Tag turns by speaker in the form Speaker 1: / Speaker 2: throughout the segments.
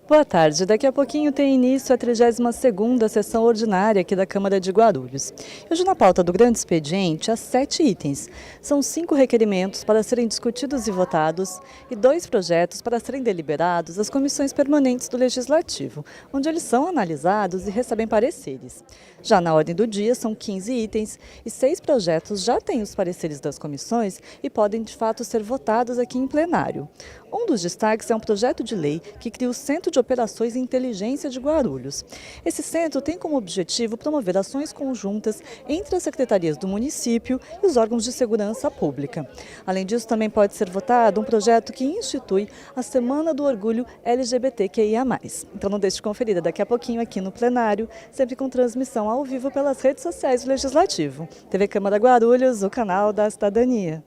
Speaker 1: Boa tarde. Daqui a pouquinho tem início a 32ª sessão ordinária aqui da Câmara de Guarulhos. Hoje na pauta do grande expediente há 7 itens. São 5 requerimentos para serem discutidos e votados e 2 projetos para serem deliberados das comissões permanentes do Legislativo, onde eles são analisados e recebem pareceres. Já na ordem do dia são 15 itens e 6 projetos já têm os pareceres das comissões e podem de fato ser votados aqui em plenário. Um dos destaques é um projeto de lei que cria o Centro de Operações e Inteligência de Guarulhos. Esse centro tem como objetivo promover ações conjuntas entre as secretarias do município e os órgãos de segurança pública. Além disso, também pode ser votado um projeto que institui a Semana do Orgulho LGBTQIA+. Então não deixe de conferir daqui a pouquinho aqui no plenário, sempre com transmissão ao vivo pelas redes sociais do Legislativo. TV Câmara Guarulhos, o canal da cidadania.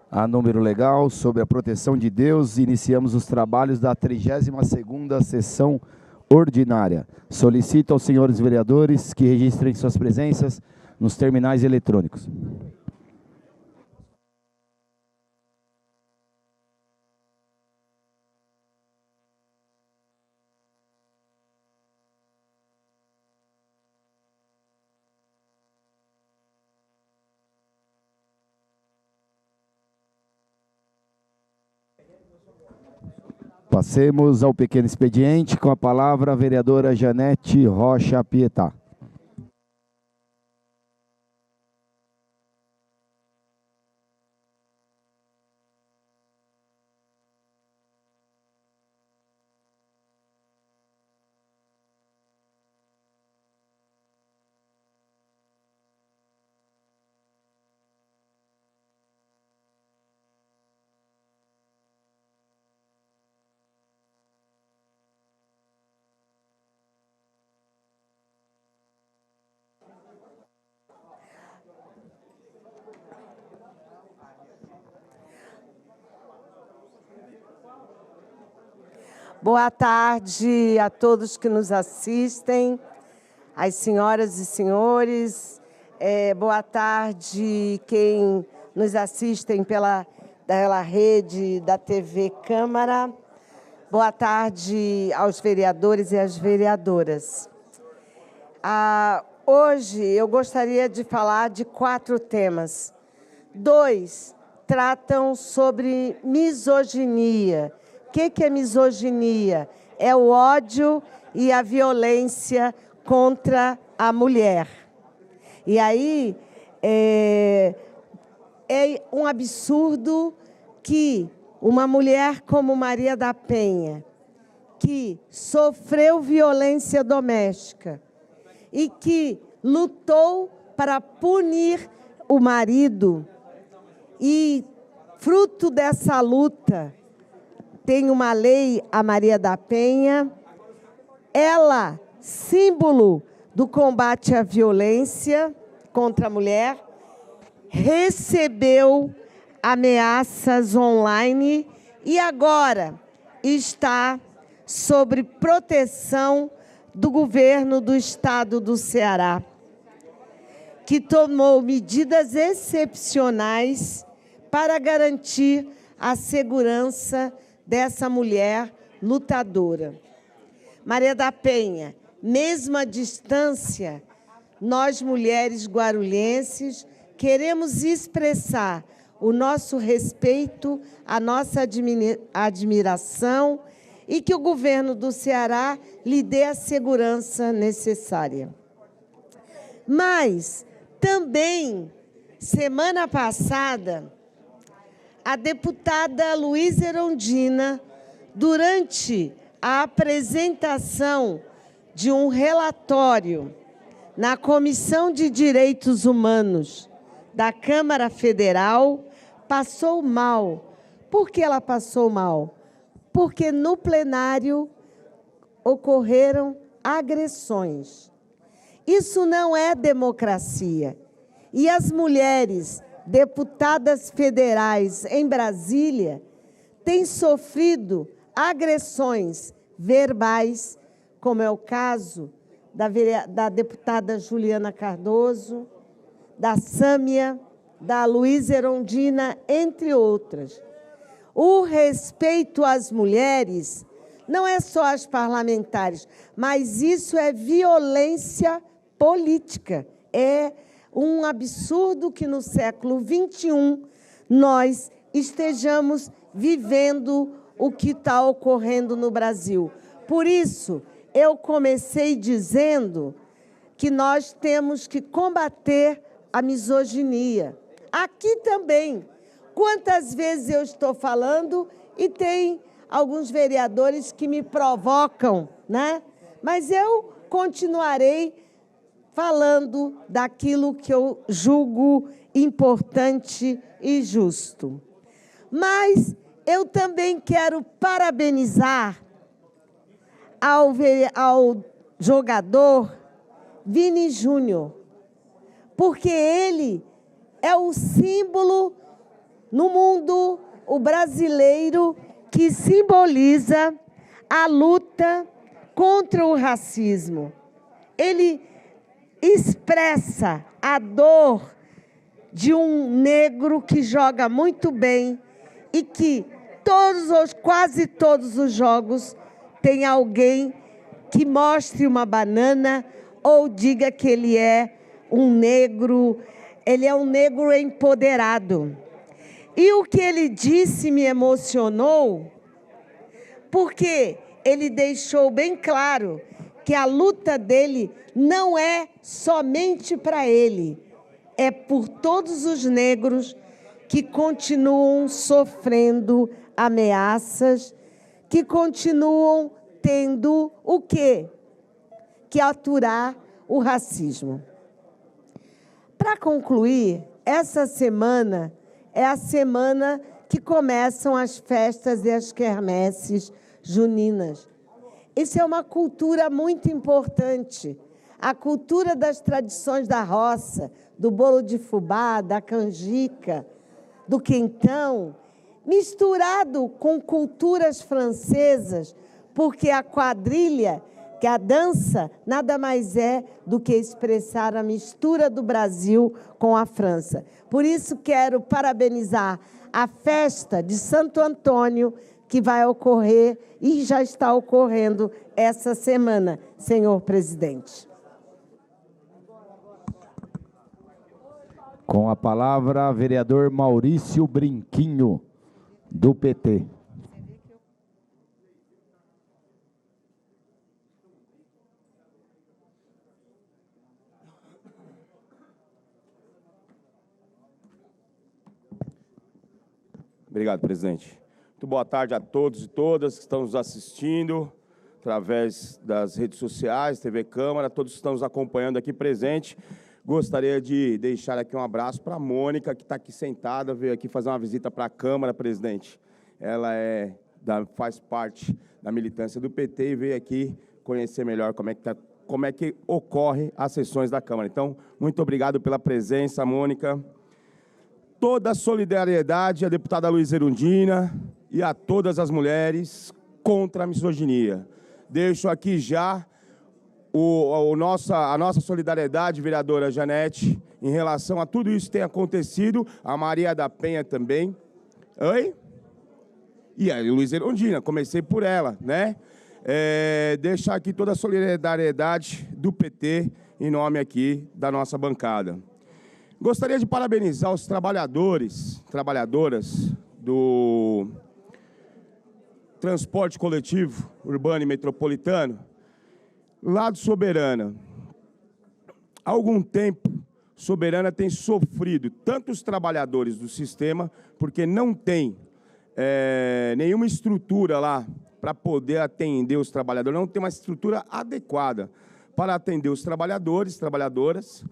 Speaker 2: A número legal sobre a proteção de Deus, iniciamos os trabalhos da 32ª sessão ordinária. Solicito aos senhores vereadores que registrem suas presenças nos terminais eletrônicos. Passemos ao pequeno expediente, com a palavra a vereadora Janete Rocha Pietá.
Speaker 3: Boa tarde a todos que nos assistem, as senhoras e senhores. Boa tarde quem nos assistem pela rede da TV Câmara. Boa tarde aos vereadores e às vereadoras. Hoje eu gostaria de falar de 4 temas. 2 tratam sobre misoginia. O que é misoginia? É o ódio e a violência contra a mulher. E aí, é um absurdo que uma mulher como Maria da Penha, que sofreu violência doméstica e que lutou para punir o marido, e fruto dessa luta, tem uma lei, a Maria da Penha, ela, símbolo do combate à violência contra a mulher, recebeu ameaças online e agora está sob proteção do governo do estado do Ceará, que tomou medidas excepcionais para garantir a segurança dessa mulher lutadora. Maria da Penha, mesmo à distância, nós mulheres guarulhenses queremos expressar o nosso respeito, a nossa admiração e que o governo do Ceará lhe dê a segurança necessária. Mas também, semana passada, a deputada Luísa Erundina, durante a apresentação de um relatório na Comissão de Direitos Humanos da Câmara Federal, passou mal. Por que ela passou mal? Porque no plenário ocorreram agressões. Isso não é democracia. E as mulheres deputadas federais em Brasília têm sofrido agressões verbais, como é o caso da deputada Juliana Cardoso, da Sâmia, da Luísa Erundina, entre outras. O respeito às mulheres não é só as parlamentares, mas isso é violência política. É um absurdo que no século XXI nós estejamos vivendo o que está ocorrendo no Brasil. Por isso, eu comecei dizendo que nós temos que combater a misoginia. Aqui também. Quantas vezes eu estou falando e tem alguns vereadores que me provocam, né? Mas eu continuarei falando daquilo que eu julgo importante e justo. Mas eu também quero parabenizar ao jogador Vini Júnior, porque ele é o símbolo no mundo, o brasileiro, que simboliza a luta contra o racismo. Ele expressa a dor de um negro que joga muito bem e que quase todos os jogos tem alguém que mostre uma banana ou diga que ele é um negro empoderado. E o que ele disse me emocionou, porque ele deixou bem claro que a luta dele não é somente para ele, é por todos os negros que continuam sofrendo ameaças, que continuam tendo o quê? Que aturar o racismo. Para concluir, essa semana é a semana que começam as festas e as quermesses juninas. Isso é uma cultura muito importante. A cultura das tradições da roça, do bolo de fubá, da canjica, do quentão, misturado com culturas francesas, porque a quadrilha, que a dança, nada mais é do que expressar a mistura do Brasil com a França. Por isso, quero parabenizar a festa de Santo Antônio, que vai ocorrer e já está ocorrendo essa semana, senhor presidente.
Speaker 2: Com a palavra, vereador Maurício Brinquinho, do PT.
Speaker 4: Obrigado, presidente. Muito boa tarde a todos e todas que estão nos assistindo através das redes sociais, TV Câmara, todos que estão nos acompanhando aqui presente. Gostaria de deixar aqui um abraço para a Mônica, que está aqui sentada, veio aqui fazer uma visita para a Câmara, presidente. Ela faz parte da militância do PT e veio aqui conhecer melhor como é que ocorre as sessões da Câmara. Então, muito obrigado pela presença, Mônica. Toda a solidariedade à deputada Luísa Erundina e a todas as mulheres contra a misoginia. Deixo aqui já a nossa solidariedade, vereadora Janete, em relação a tudo isso que tem acontecido, a Maria da Penha também. Oi? E a Luísa Erundina, comecei por ela, né? Deixar aqui toda a solidariedade do PT em nome aqui da nossa bancada. Gostaria de parabenizar os trabalhadoras do transporte coletivo urbano e metropolitano, lá do Soberana. Há algum tempo, Soberana tem sofrido tanto os trabalhadores do sistema, porque não tem nenhuma estrutura lá para poder atender os trabalhadores, não tem uma estrutura adequada para atender os trabalhadoras,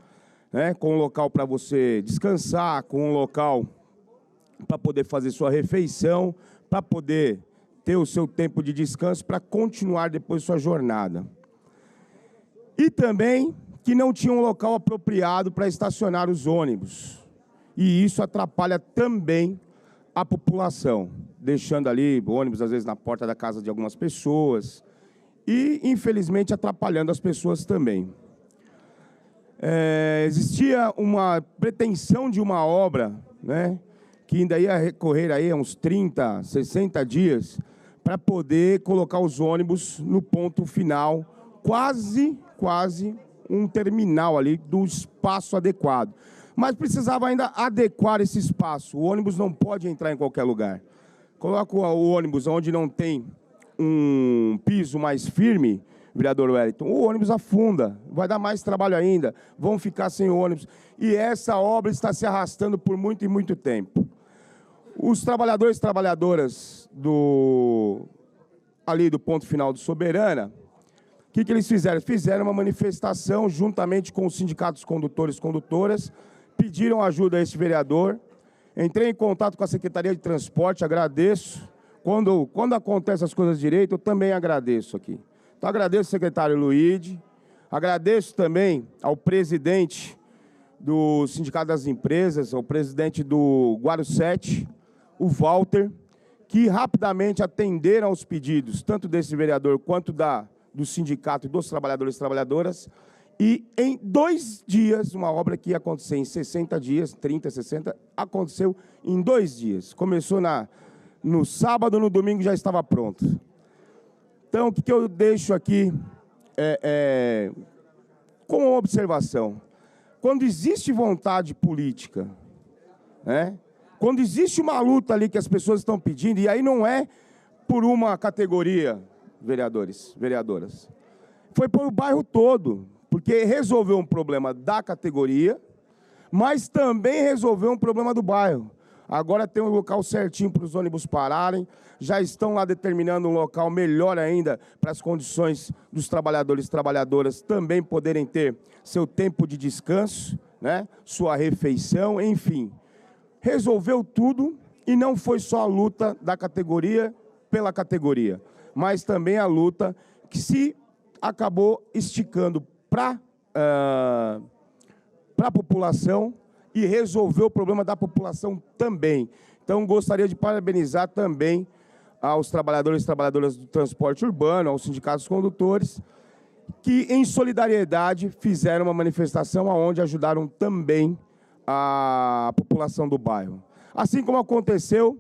Speaker 4: né, com um local para você descansar, com um local para poder fazer sua refeição, para poder ter o seu tempo de descanso, para continuar depois sua jornada. E também que não tinha um local apropriado para estacionar os ônibus. E isso atrapalha também a população, deixando ali ônibus, às vezes, na porta da casa de algumas pessoas e, infelizmente, atrapalhando as pessoas também. Existia uma pretensão de uma obra, né, que ainda ia recorrer aí a uns 30, 60 dias, para poder colocar os ônibus no ponto final, quase um terminal ali do espaço adequado. Mas precisava ainda adequar esse espaço. O ônibus não pode entrar em qualquer lugar. Coloca o ônibus onde não tem um piso mais firme, vereador Wellington, o ônibus afunda, vai dar mais trabalho ainda, vão ficar sem ônibus. E essa obra está se arrastando por muito e muito tempo. Os trabalhadores e trabalhadoras ali do ponto final do Soberana, o que eles fizeram? Fizeram uma manifestação juntamente com os sindicatos condutores e condutoras, pediram ajuda a esse vereador. Entrei em contato com a Secretaria de Transporte, agradeço. Quando acontecem as coisas direito, eu também agradeço aqui. Então, agradeço ao secretário Luíde, agradeço também ao presidente do Sindicato das Empresas, ao presidente do Guaru 7, o Walter, que rapidamente atenderam aos pedidos, tanto desse vereador quanto do sindicato e dos trabalhadores e trabalhadoras, e em 2 dias, uma obra que ia acontecer em 60 dias, 30, 60, aconteceu em 2 dias. Começou no sábado, no domingo já estava pronto. Então, o que eu deixo aqui como uma observação? Quando existe vontade política, né? Quando existe uma luta ali que as pessoas estão pedindo, e aí não é por uma categoria, vereadores, vereadoras, foi por o bairro todo, porque resolveu um problema da categoria, mas também resolveu um problema do bairro. Agora tem um local certinho para os ônibus pararem, já estão lá determinando um local melhor ainda para as condições dos trabalhadores e trabalhadoras também poderem ter seu tempo de descanso, né? Sua refeição, enfim. Resolveu tudo e não foi só a luta da categoria pela categoria, mas também a luta que se acabou esticando para a população e resolveu o problema da população também. Então, gostaria de parabenizar também aos trabalhadores e trabalhadoras do transporte urbano, aos sindicatos condutores, que, em solidariedade, fizeram uma manifestação onde ajudaram também a população do bairro. Assim como aconteceu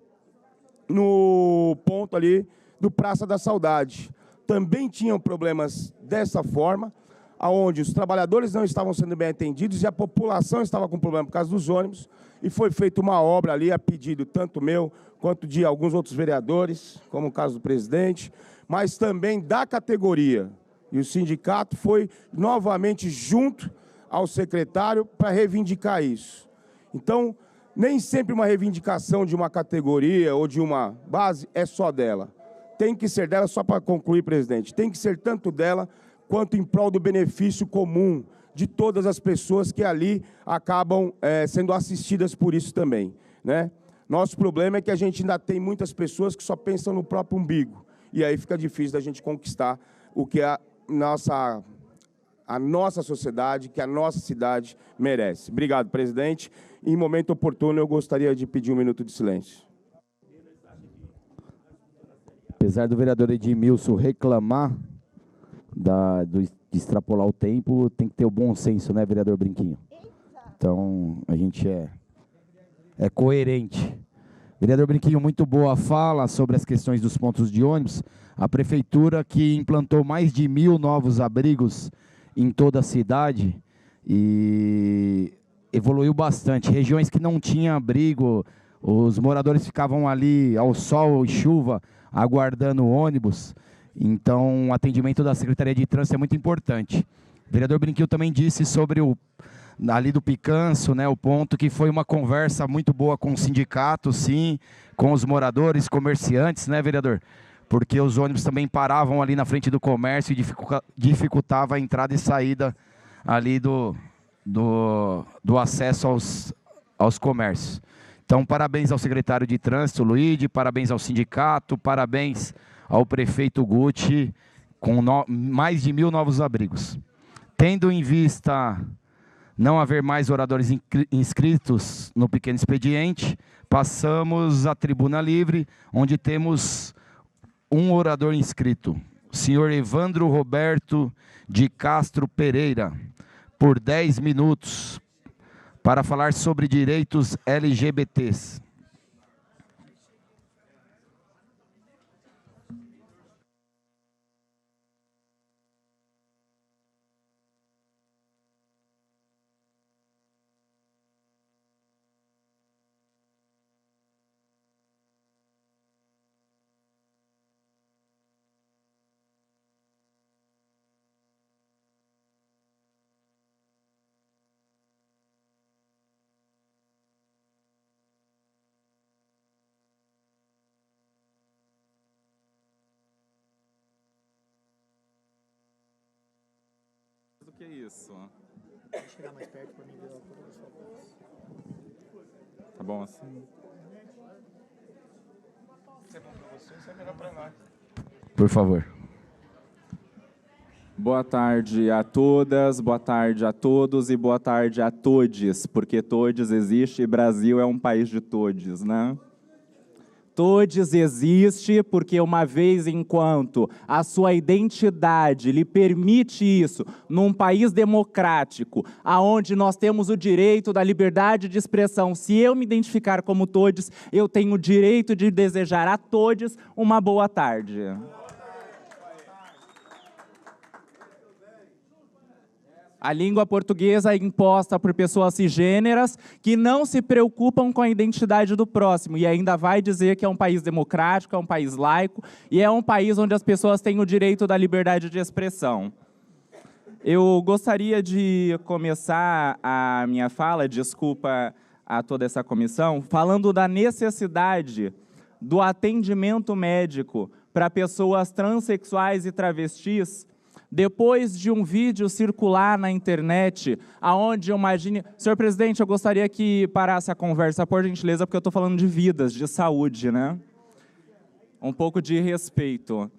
Speaker 4: no ponto ali do Praça da Saudade. Também tinham problemas dessa forma, onde os trabalhadores não estavam sendo bem atendidos e a população estava com problema por causa dos ônibus, e foi feita uma obra ali a pedido tanto meu quanto de alguns outros vereadores, como o caso do presidente, mas também da categoria. E o sindicato foi novamente junto ao secretário para reivindicar isso. Então, nem sempre uma reivindicação de uma categoria ou de uma base é só dela. Tem que ser dela, só para concluir, presidente, tem que ser tanto dela quanto em prol do benefício comum de todas as pessoas que ali acabam sendo assistidas por isso também, né? Nosso problema é que a gente ainda tem muitas pessoas que só pensam no próprio umbigo, e aí fica difícil da gente conquistar o que a nossa sociedade, que a nossa cidade merece. Obrigado, presidente. Em momento oportuno, eu gostaria de pedir 1 minuto de silêncio.
Speaker 2: Apesar do vereador Edmilson reclamar de extrapolar o tempo, tem que ter o bom senso, né, vereador Brinquinho? Então, a gente é coerente. Vereador Brinquinho, muito boa a fala sobre as questões dos pontos de ônibus. A prefeitura que implantou mais de 1.000 novos abrigos em toda a cidade e evoluiu bastante. Regiões que não tinham abrigo, os moradores ficavam ali ao sol e chuva, aguardando o ônibus. Então, o atendimento da Secretaria de Trânsito é muito importante. O vereador Brinquinho também disse sobre ali do Picanço, né, o ponto que foi uma conversa muito boa com o sindicato, sim, com os moradores, comerciantes, né, vereador? Porque os ônibus também paravam ali na frente do comércio e dificultava a entrada e saída ali do acesso aos comércios. Então, parabéns ao secretário de Trânsito, Luíde, parabéns ao sindicato, parabéns ao prefeito Guti, com mais de 1.000 novos abrigos. Tendo em vista não haver mais oradores inscritos no pequeno expediente, passamos à tribuna livre, onde temos um orador inscrito, o senhor Evandro Roberto de Castro Pereira, por 10 minutos, para falar sobre direitos LGBTs.
Speaker 5: que é isso?
Speaker 6: Vou chegar mais perto para mim ver a sua voz.
Speaker 5: Tá bom assim?
Speaker 4: Isso é bom para você, isso é melhor para nós.
Speaker 2: Por favor.
Speaker 5: Boa tarde a todas, boa tarde a todos e boa tarde a todes, porque todes existe e Brasil é um país de todes, né? Todes existe porque uma vez enquanto a sua identidade lhe permite isso, num país democrático, aonde nós temos o direito da liberdade de expressão, se eu me identificar como todes, eu tenho o direito de desejar a todes uma boa tarde. A língua portuguesa é imposta por pessoas cisgêneras que não se preocupam com a identidade do próximo e ainda vai dizer que é um país democrático, é um país laico e é um país onde as pessoas têm o direito da liberdade de expressão. Eu gostaria de começar a minha fala, desculpa a toda essa comissão, falando da necessidade do atendimento médico para pessoas transexuais e travestis, depois de um vídeo circular na internet, aonde imagine... Senhor presidente, eu gostaria que parasse a conversa, por gentileza, porque eu estou falando de vidas, de saúde, né? Um pouco de respeito.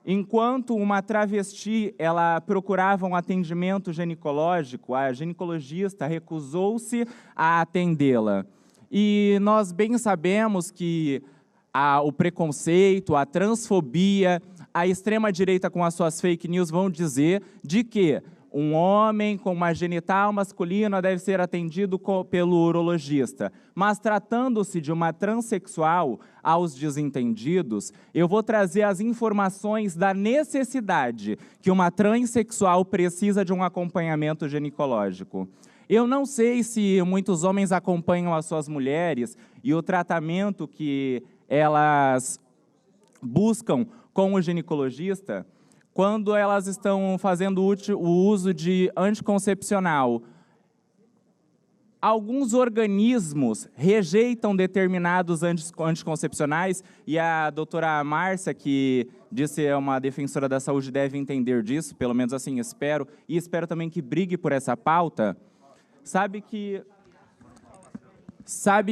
Speaker 5: Enquanto uma travesti, ela procurava um atendimento ginecológico, a ginecologista recusou-se a atendê-la. E nós bem sabemos que o preconceito, a transfobia, a extrema-direita com as suas fake news vão dizer de que um homem com uma genital masculina deve ser atendido pelo urologista. Mas tratando-se de uma transexual, aos desentendidos, eu vou trazer as informações da necessidade que uma transexual precisa de um acompanhamento ginecológico. Eu não sei se muitos homens acompanham as suas mulheres e o tratamento que elas buscam com o ginecologista quando elas estão fazendo o uso de anticoncepcional. Alguns organismos rejeitam determinados anticoncepcionais e a doutora Márcia, que disse é uma defensora da saúde, deve entender disso, pelo menos assim espero, e espero também que brigue por essa pauta. Sabe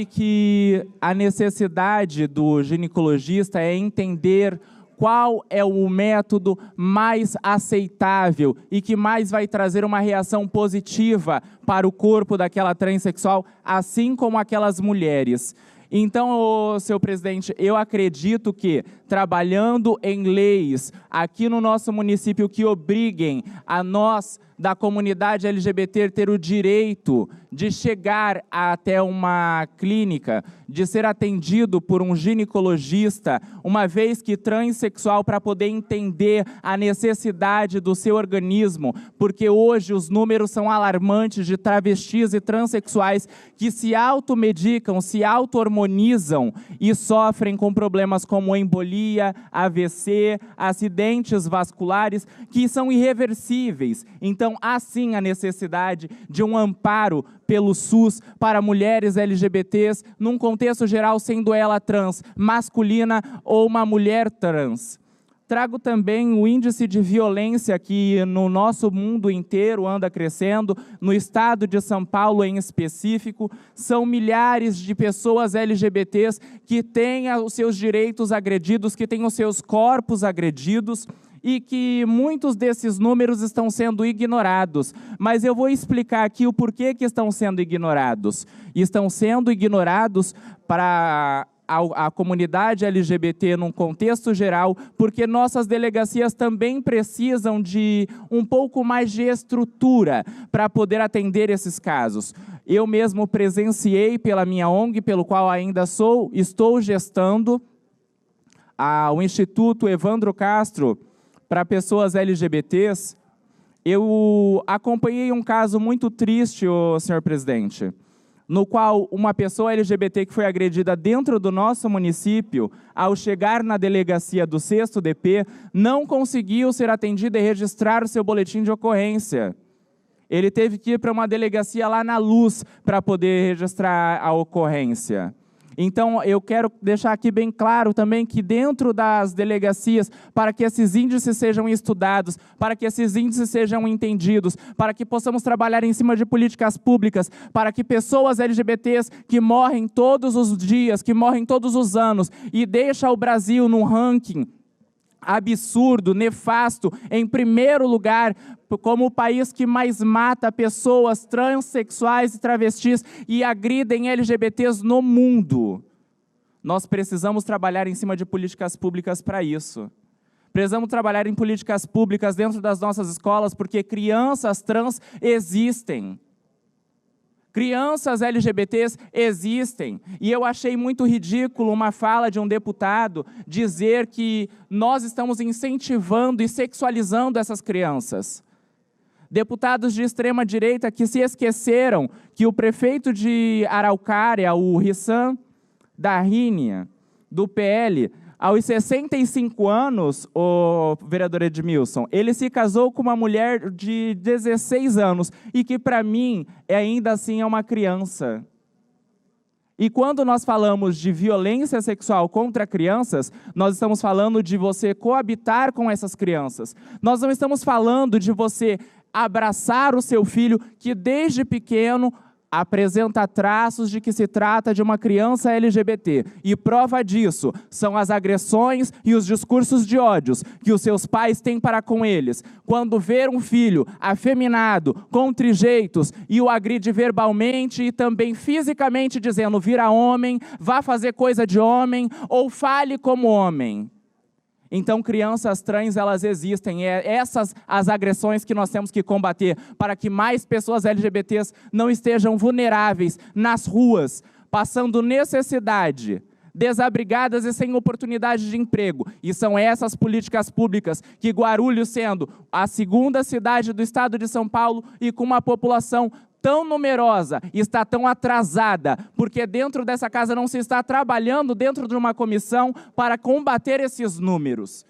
Speaker 5: que a necessidade do ginecologista é entender qual é o método mais aceitável e que mais vai trazer uma reação positiva para o corpo daquela transexual, assim como aquelas mulheres. Então, senhor presidente, eu acredito que, trabalhando em leis aqui no nosso município que obriguem a nós, da comunidade LGBT, ter o direito de chegar até uma clínica, de ser atendido por um ginecologista, uma vez que transexual, para poder entender a necessidade do seu organismo, porque hoje os números são alarmantes de travestis e transexuais que se automedicam, se auto-hormonizam e sofrem com problemas como embolia, AVC, acidentes vasculares, que são irreversíveis. Então, há sim a necessidade de um amparo pelo SUS para mulheres LGBTs, num contexto geral, sendo ela trans, masculina ou uma mulher trans. Trago também o índice de violência que no nosso mundo inteiro anda crescendo, no estado de São Paulo em específico, são milhares de pessoas LGBTs que têm os seus direitos agredidos, que têm os seus corpos agredidos, e que muitos desses números estão sendo ignorados. Mas eu vou explicar aqui o porquê que estão sendo ignorados. Estão sendo ignorados para a comunidade LGBT num contexto geral, porque nossas delegacias também precisam de um pouco mais de estrutura para poder atender esses casos. Eu mesmo presenciei pela minha ONG, pelo qual ainda estou gestando, o Instituto Evandro Castro, para pessoas LGBTs, eu acompanhei um caso muito triste, senhor presidente, no qual uma pessoa LGBT que foi agredida dentro do nosso município, ao chegar na delegacia do 6º DP, não conseguiu ser atendido e registrar o seu boletim de ocorrência. Ele teve que ir para uma delegacia lá na Luz para poder registrar a ocorrência. Então, eu quero deixar aqui bem claro também que dentro das delegacias, para que esses índices sejam estudados, para que esses índices sejam entendidos, para que possamos trabalhar em cima de políticas públicas, para que pessoas LGBTs que morrem todos os dias, que morrem todos os anos, e deixa o Brasil num ranking absurdo, nefasto, em primeiro lugar, como o país que mais mata pessoas transexuais e travestis e agridem LGBTs no mundo. Nós precisamos trabalhar em cima de políticas públicas para isso. Precisamos trabalhar em políticas públicas dentro das nossas escolas, porque crianças trans existem. Crianças LGBTs existem, e eu achei muito ridículo uma fala de um deputado dizer que nós estamos incentivando e sexualizando essas crianças. Deputados de extrema-direita que se esqueceram que o prefeito de Araucária, o Rissan Darrinia, do PL, aos 65 anos, o vereador Edmilson, ele se casou com uma mulher de 16 anos, e que, para mim, ainda assim é uma criança. E quando nós falamos de violência sexual contra crianças, nós estamos falando de você coabitar com essas crianças. Nós não estamos falando de você abraçar o seu filho, que desde pequeno apresenta traços de que se trata de uma criança LGBT. E prova disso são as agressões e os discursos de ódios que os seus pais têm para com eles. Quando ver um filho afeminado, com trejeitos, e o agride verbalmente e também fisicamente, dizendo: vira homem, vá fazer coisa de homem, ou fale como homem. Então, crianças trans, elas existem. Essas as agressões que nós temos que combater, para que mais pessoas LGBTs não estejam vulneráveis nas ruas, passando necessidade, desabrigadas e sem oportunidade de emprego. E são essas políticas públicas que Guarulhos, sendo a segunda cidade do estado de São Paulo e com uma população tão numerosa, está tão atrasada, porque dentro dessa casa não se está trabalhando dentro de uma comissão para combater esses números.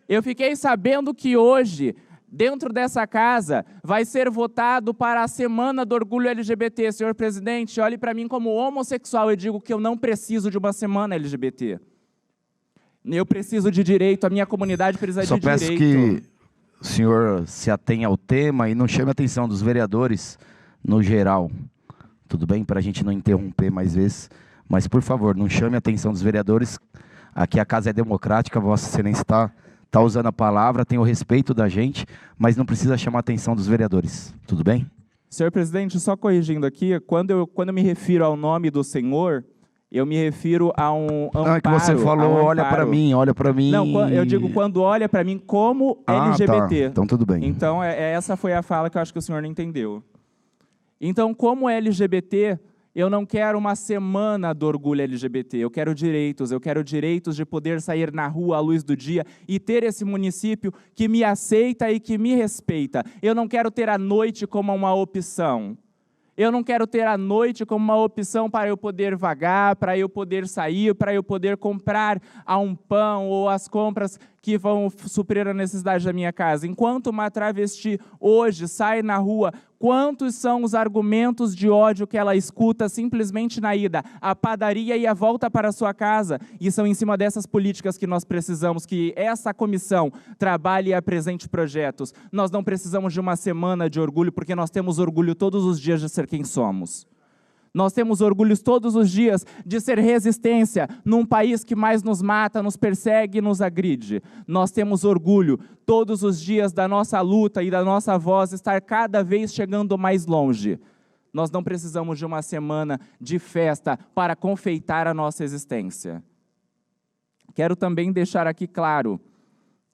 Speaker 5: Eu fiquei sabendo que hoje, dentro dessa casa, vai ser votado para a Semana do Orgulho LGBT. Senhor presidente, olhe para mim como homossexual e digo que eu não preciso de uma semana LGBT. Eu preciso de direito, a minha comunidade precisa de direito.
Speaker 2: Só peço que o senhor se atenha ao tema e não chame a atenção dos vereadores no geral, tudo bem? Para a gente não interromper mais vezes, mas, por favor, não chame a atenção dos vereadores. Aqui a casa é democrática, Vossa Excelência está usando a palavra, tem o respeito da gente, mas não precisa chamar a atenção dos vereadores, tudo bem?
Speaker 5: Senhor presidente, só corrigindo aqui, quando eu me refiro ao nome do senhor, eu me refiro a um amparo.
Speaker 2: Ah, que você falou, olha para mim, olha para mim.
Speaker 5: Não, eu digo quando olha para mim como LGBT.
Speaker 2: Tá. Então tudo bem.
Speaker 5: Então, essa foi a fala que eu acho que o senhor não entendeu. Então, como LGBT, eu não quero uma semana do orgulho LGBT, eu quero direitos de poder sair na rua à luz do dia e ter esse município que me aceita e que me respeita. Eu não quero ter a noite como uma opção. Eu não quero ter a noite como uma opção para eu poder vagar, para eu poder sair, para eu poder comprar um pão ou as compras que vão suprir a necessidade da minha casa. Enquanto uma travesti hoje sai na rua, quantos são os argumentos de ódio que ela escuta simplesmente na ida à padaria e a volta para a sua casa? E são em cima dessas políticas que nós precisamos que essa comissão trabalhe e apresente projetos. Nós não precisamos de uma semana de orgulho, porque nós temos orgulho todos os dias de ser quem somos. Nós temos orgulho todos os dias de ser resistência num país que mais nos mata, nos persegue e nos agride. Nós temos orgulho todos os dias da nossa luta e da nossa voz estar cada vez chegando mais longe. Nós não precisamos de uma semana de festa para confeitar a nossa existência. Quero também deixar aqui claro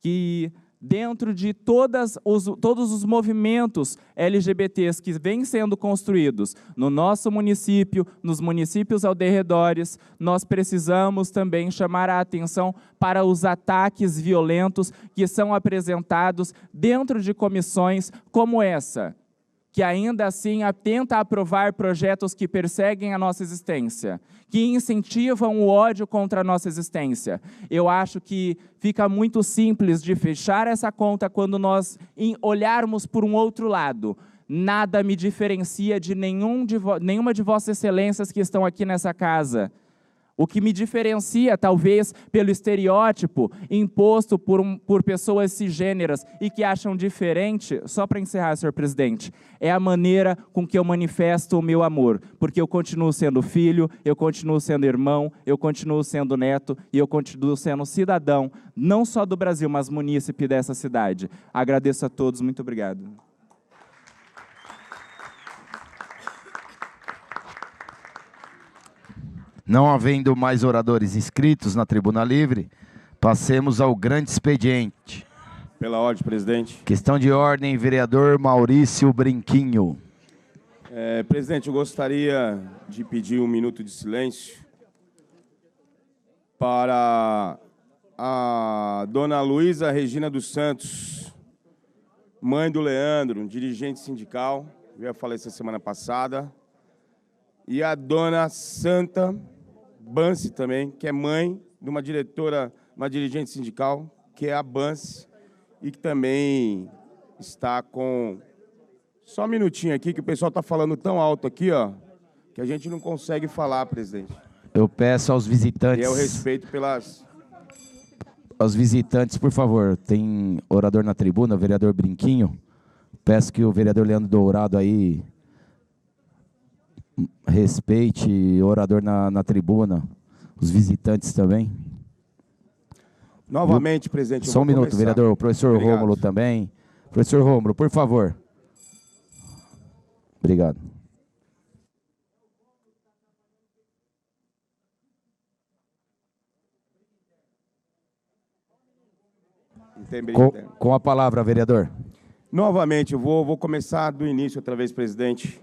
Speaker 5: que dentro de todos os movimentos LGBTs que vêm sendo construídos no nosso município, nos municípios ao derredores, nós precisamos também chamar a atenção para os ataques violentos que são apresentados dentro de comissões como essa, que ainda assim tenta aprovar projetos que perseguem a nossa existência, que incentivam o ódio contra a nossa existência. Eu acho que fica muito simples de fechar essa conta quando nós olharmos por um outro lado. Nada me diferencia de nenhuma de vossas excelências que estão aqui nessa casa. O que me diferencia, talvez, pelo estereótipo imposto por pessoas cisgêneras e que acham diferente, só para encerrar, senhor presidente, é a maneira com que eu manifesto o meu amor, porque eu continuo sendo filho, eu continuo sendo irmão, eu continuo sendo neto e eu continuo sendo cidadão, não só do Brasil, mas munícipe dessa cidade. Agradeço a todos, muito obrigado.
Speaker 2: Não havendo mais oradores inscritos na tribuna livre, passemos ao grande expediente.
Speaker 4: Pela ordem, presidente.
Speaker 2: Questão de ordem, vereador Maurício Brinquinho.
Speaker 4: Presidente, eu gostaria de pedir um minuto de silêncio para a dona Luísa Regina dos Santos, mãe do Leandro, um dirigente sindical, veio a falecer semana passada, e a dona Santa Banse também, que é mãe de uma diretora, uma dirigente sindical, que é a Banse, e que também está com... Só um minutinho aqui, que o pessoal está falando tão alto aqui, ó, que a gente não consegue falar, presidente.
Speaker 2: Eu peço aos visitantes...
Speaker 4: E é o respeito pelas...
Speaker 2: Aos visitantes, por favor, tem orador na tribuna, o vereador Brinquinho. Peço que o vereador Leandro Dourado aí... respeite o orador na tribuna, os visitantes também.
Speaker 4: Novamente, presidente.
Speaker 2: Só um minuto, vereador, o professor
Speaker 4: Obrigado.
Speaker 2: Rômulo também. Professor Rômulo, por favor. Obrigado. Com a palavra, vereador.
Speaker 4: Novamente, eu vou começar do início outra vez, presidente.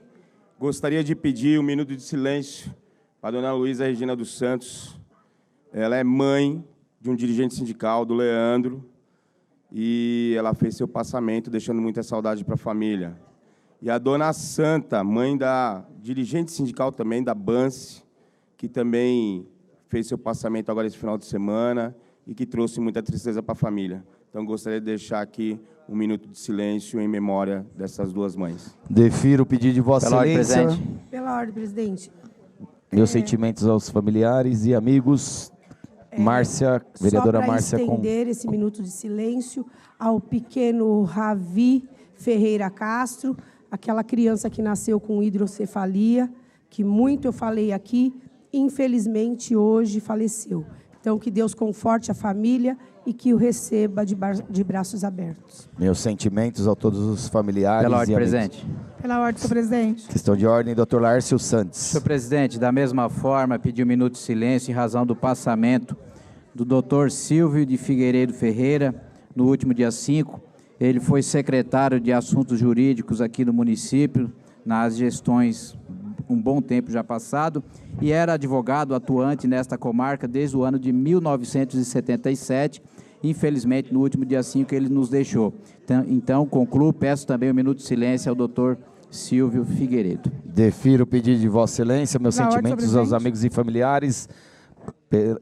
Speaker 4: Gostaria de pedir um minuto de silêncio para a dona Luísa Regina dos Santos. Ela é mãe de um dirigente sindical, do Leandro, e ela fez seu passamento, deixando muita saudade para a família. E a dona Santa, mãe da dirigente sindical também, da Banse, que também fez seu passamento agora esse final de semana e que trouxe muita tristeza para a família. Então, gostaria de deixar aqui um minuto de silêncio em memória dessas duas mães.
Speaker 2: Defiro o pedido de Vossa Excelência.
Speaker 7: Pela ordem, presidente.
Speaker 2: Meus sentimentos aos familiares e amigos. Márcia, vereadora Márcia.
Speaker 7: Só para estender esse minuto de silêncio ao pequeno Ravi Ferreira Castro, aquela criança que nasceu com hidrocefalia, que muito eu falei aqui, infelizmente hoje faleceu. Então, que Deus conforte a família e que o receba de braços abertos.
Speaker 2: Meus sentimentos a todos os familiares.
Speaker 8: Pela ordem,
Speaker 2: e amigos.
Speaker 8: presidente.
Speaker 6: Pela ordem, senhor presidente.
Speaker 2: Questão de ordem, doutor Lárcio Santos.
Speaker 8: Senhor presidente, da mesma forma, pedi um minuto de silêncio em razão do passamento do doutor Silvio de Figueiredo Ferreira, no último dia 5. Ele foi secretário de Assuntos Jurídicos aqui no município, nas gestões um bom tempo já passado, e era advogado atuante nesta comarca desde o ano de 1977. Infelizmente, no último dia 5, ele nos deixou. Então, concluo, peço também um minuto de silêncio ao doutor Silvio Figueiredo.
Speaker 2: Defiro o pedido de Vossa Excelência, meus
Speaker 6: Na
Speaker 2: sentimentos
Speaker 6: ordem,
Speaker 2: aos amigos e familiares.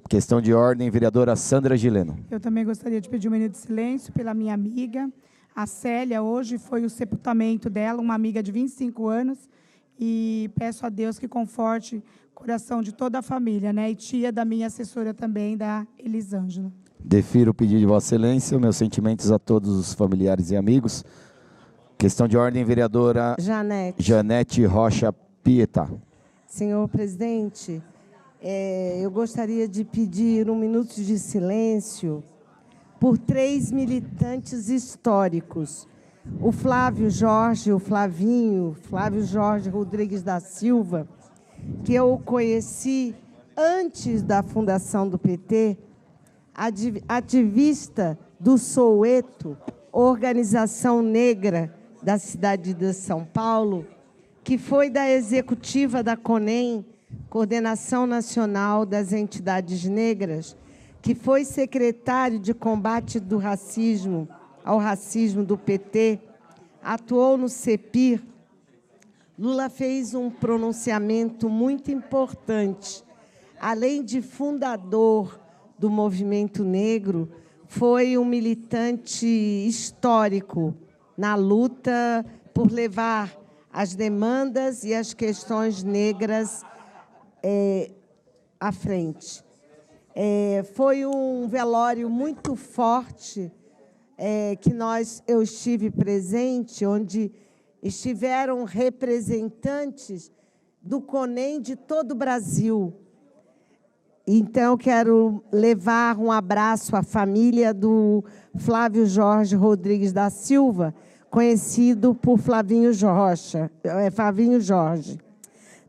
Speaker 2: Questão de ordem, vereadora Sandra Gileno.
Speaker 6: Eu também gostaria de pedir um minuto de silêncio pela minha amiga, a Célia. Hoje foi o sepultamento dela, uma amiga de 25 anos, e peço a Deus que conforte o coração de toda a família, né? E tia da minha assessora também, da Elisângela.
Speaker 2: Defiro o pedido de Vossa Excelência, meus sentimentos a todos os familiares e amigos. Questão de ordem, vereadora Janete Rocha Pietá.
Speaker 3: Senhor presidente, eu gostaria de pedir um minuto de silêncio por 3 militantes históricos. O Flávio Jorge Rodrigues da Silva, que eu conheci antes da fundação do PT, ativista do Soweto, organização negra da cidade de São Paulo, que foi da executiva da CONEM, Coordenação Nacional das Entidades Negras, que foi secretário de combate ao racismo do PT, atuou no CEPIR. Lula fez um pronunciamento muito importante. Além de fundador do movimento negro, foi um militante histórico na luta por levar as demandas e as questões negras à frente. Foi um velório muito forte, que eu estive presente, onde estiveram representantes do CONEM de todo o Brasil. Então, quero levar um abraço à família do Flávio Jorge Rodrigues da Silva, conhecido por Flavinho Jorge.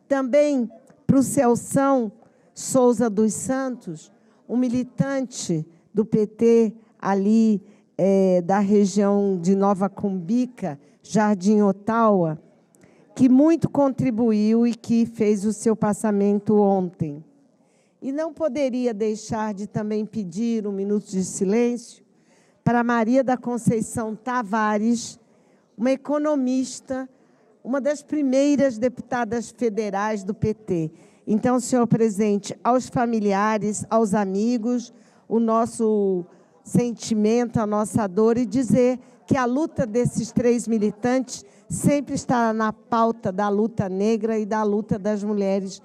Speaker 3: Também para o Celção Souza dos Santos, um militante do PT ali da região de Nova Cumbica, Jardim Ottawa, que muito contribuiu e que fez o seu passamento ontem. E não poderia deixar de também pedir um minuto de silêncio para Maria da Conceição Tavares, uma economista, uma das primeiras deputadas federais do PT. Então, senhor presidente, aos familiares, aos amigos, o nosso sentimento, a nossa dor, e dizer que a luta desses 3 militantes sempre estará na pauta da luta negra e da luta das mulheres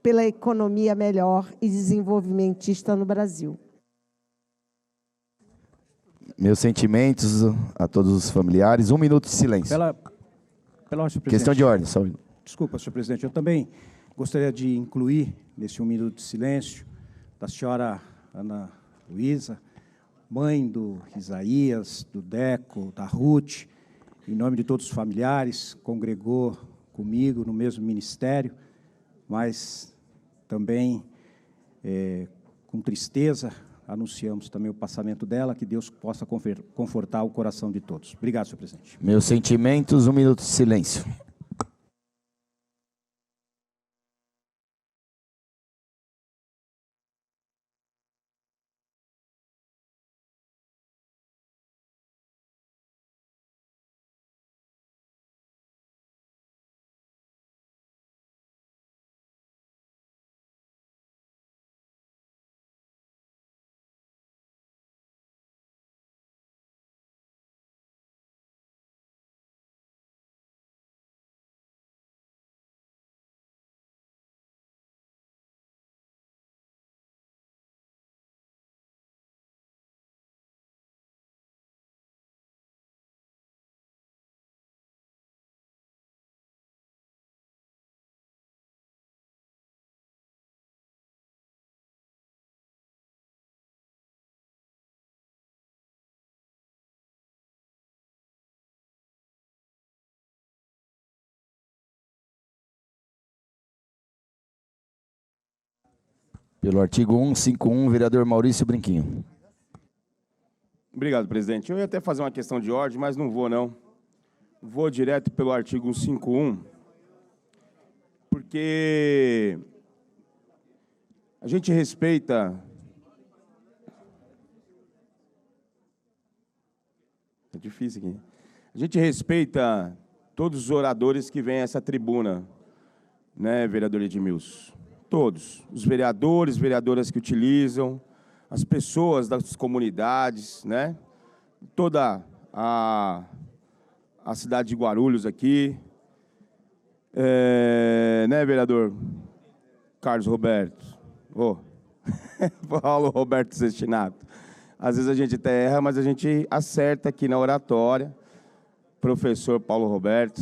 Speaker 3: pela economia melhor e desenvolvimentista no Brasil.
Speaker 2: Meus sentimentos a todos os familiares. 1 minuto de silêncio.
Speaker 9: Pela ordem, senhor presidente.
Speaker 2: Questão de ordem. Só...
Speaker 9: Desculpa, senhor presidente. Eu também gostaria de incluir nesse 1 minuto de silêncio da senhora Ana Luísa, mãe do Isaías, do Deco, da Ruth, em nome de todos os familiares, congregou comigo no mesmo ministério, mas também, com tristeza, anunciamos também o passamento dela, que Deus possa confortar o coração de todos. Obrigado, senhor presidente.
Speaker 2: Meus sentimentos, 1 minuto de silêncio. Pelo artigo 151, vereador Maurício Brinquinho.
Speaker 4: Obrigado, presidente. Eu ia até fazer uma questão de ordem, mas não vou, não. Vou direto pelo artigo 151, porque a gente respeita... É difícil aqui. A gente respeita todos os oradores que vêm a essa tribuna, né, vereador Edmilson? Todos. Os vereadores, vereadoras que utilizam, as pessoas das comunidades, né? Toda a cidade de Guarulhos aqui. Né, vereador Carlos Roberto? Paulo Roberto Sestinato. Às vezes a gente até erra, mas a gente acerta aqui na oratória. Professor Paulo Roberto.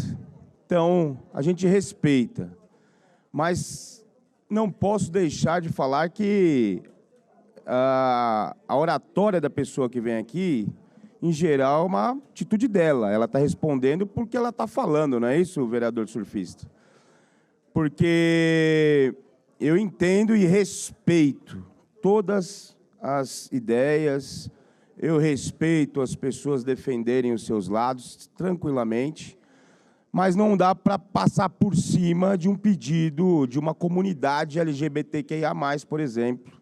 Speaker 4: Então, a gente respeita. Mas não posso deixar de falar que a oratória da pessoa que vem aqui, em geral, é uma atitude dela. Ela está respondendo porque ela está falando, não é isso, vereador surfista? Porque eu entendo e respeito todas as ideias, eu respeito as pessoas defenderem os seus lados tranquilamente, mas não dá para passar por cima de um pedido de uma comunidade LGBTQIA+, por exemplo.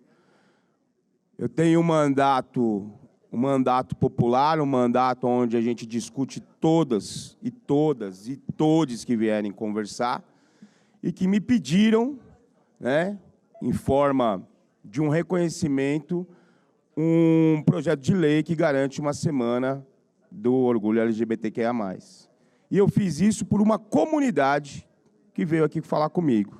Speaker 4: Eu tenho um mandato popular, um mandato onde a gente discute todas e todos que vierem conversar, e que me pediram, né, em forma de um reconhecimento, um projeto de lei que garante uma semana do orgulho LGBTQIA+. E eu fiz isso por uma comunidade que veio aqui falar comigo.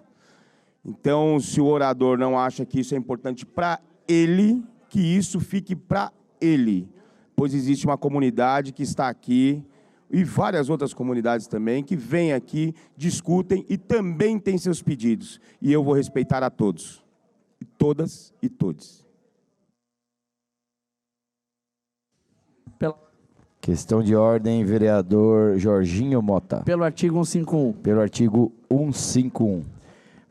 Speaker 4: Então, se o orador não acha que isso é importante para ele, que isso fique para ele, pois existe uma comunidade que está aqui, e várias outras comunidades também, que vêm aqui, discutem e também têm seus pedidos. E eu vou respeitar a todos, e todas e todos.
Speaker 2: Questão de ordem, vereador Jorginho Mota.
Speaker 10: Pelo artigo 151.
Speaker 2: Pelo artigo 151.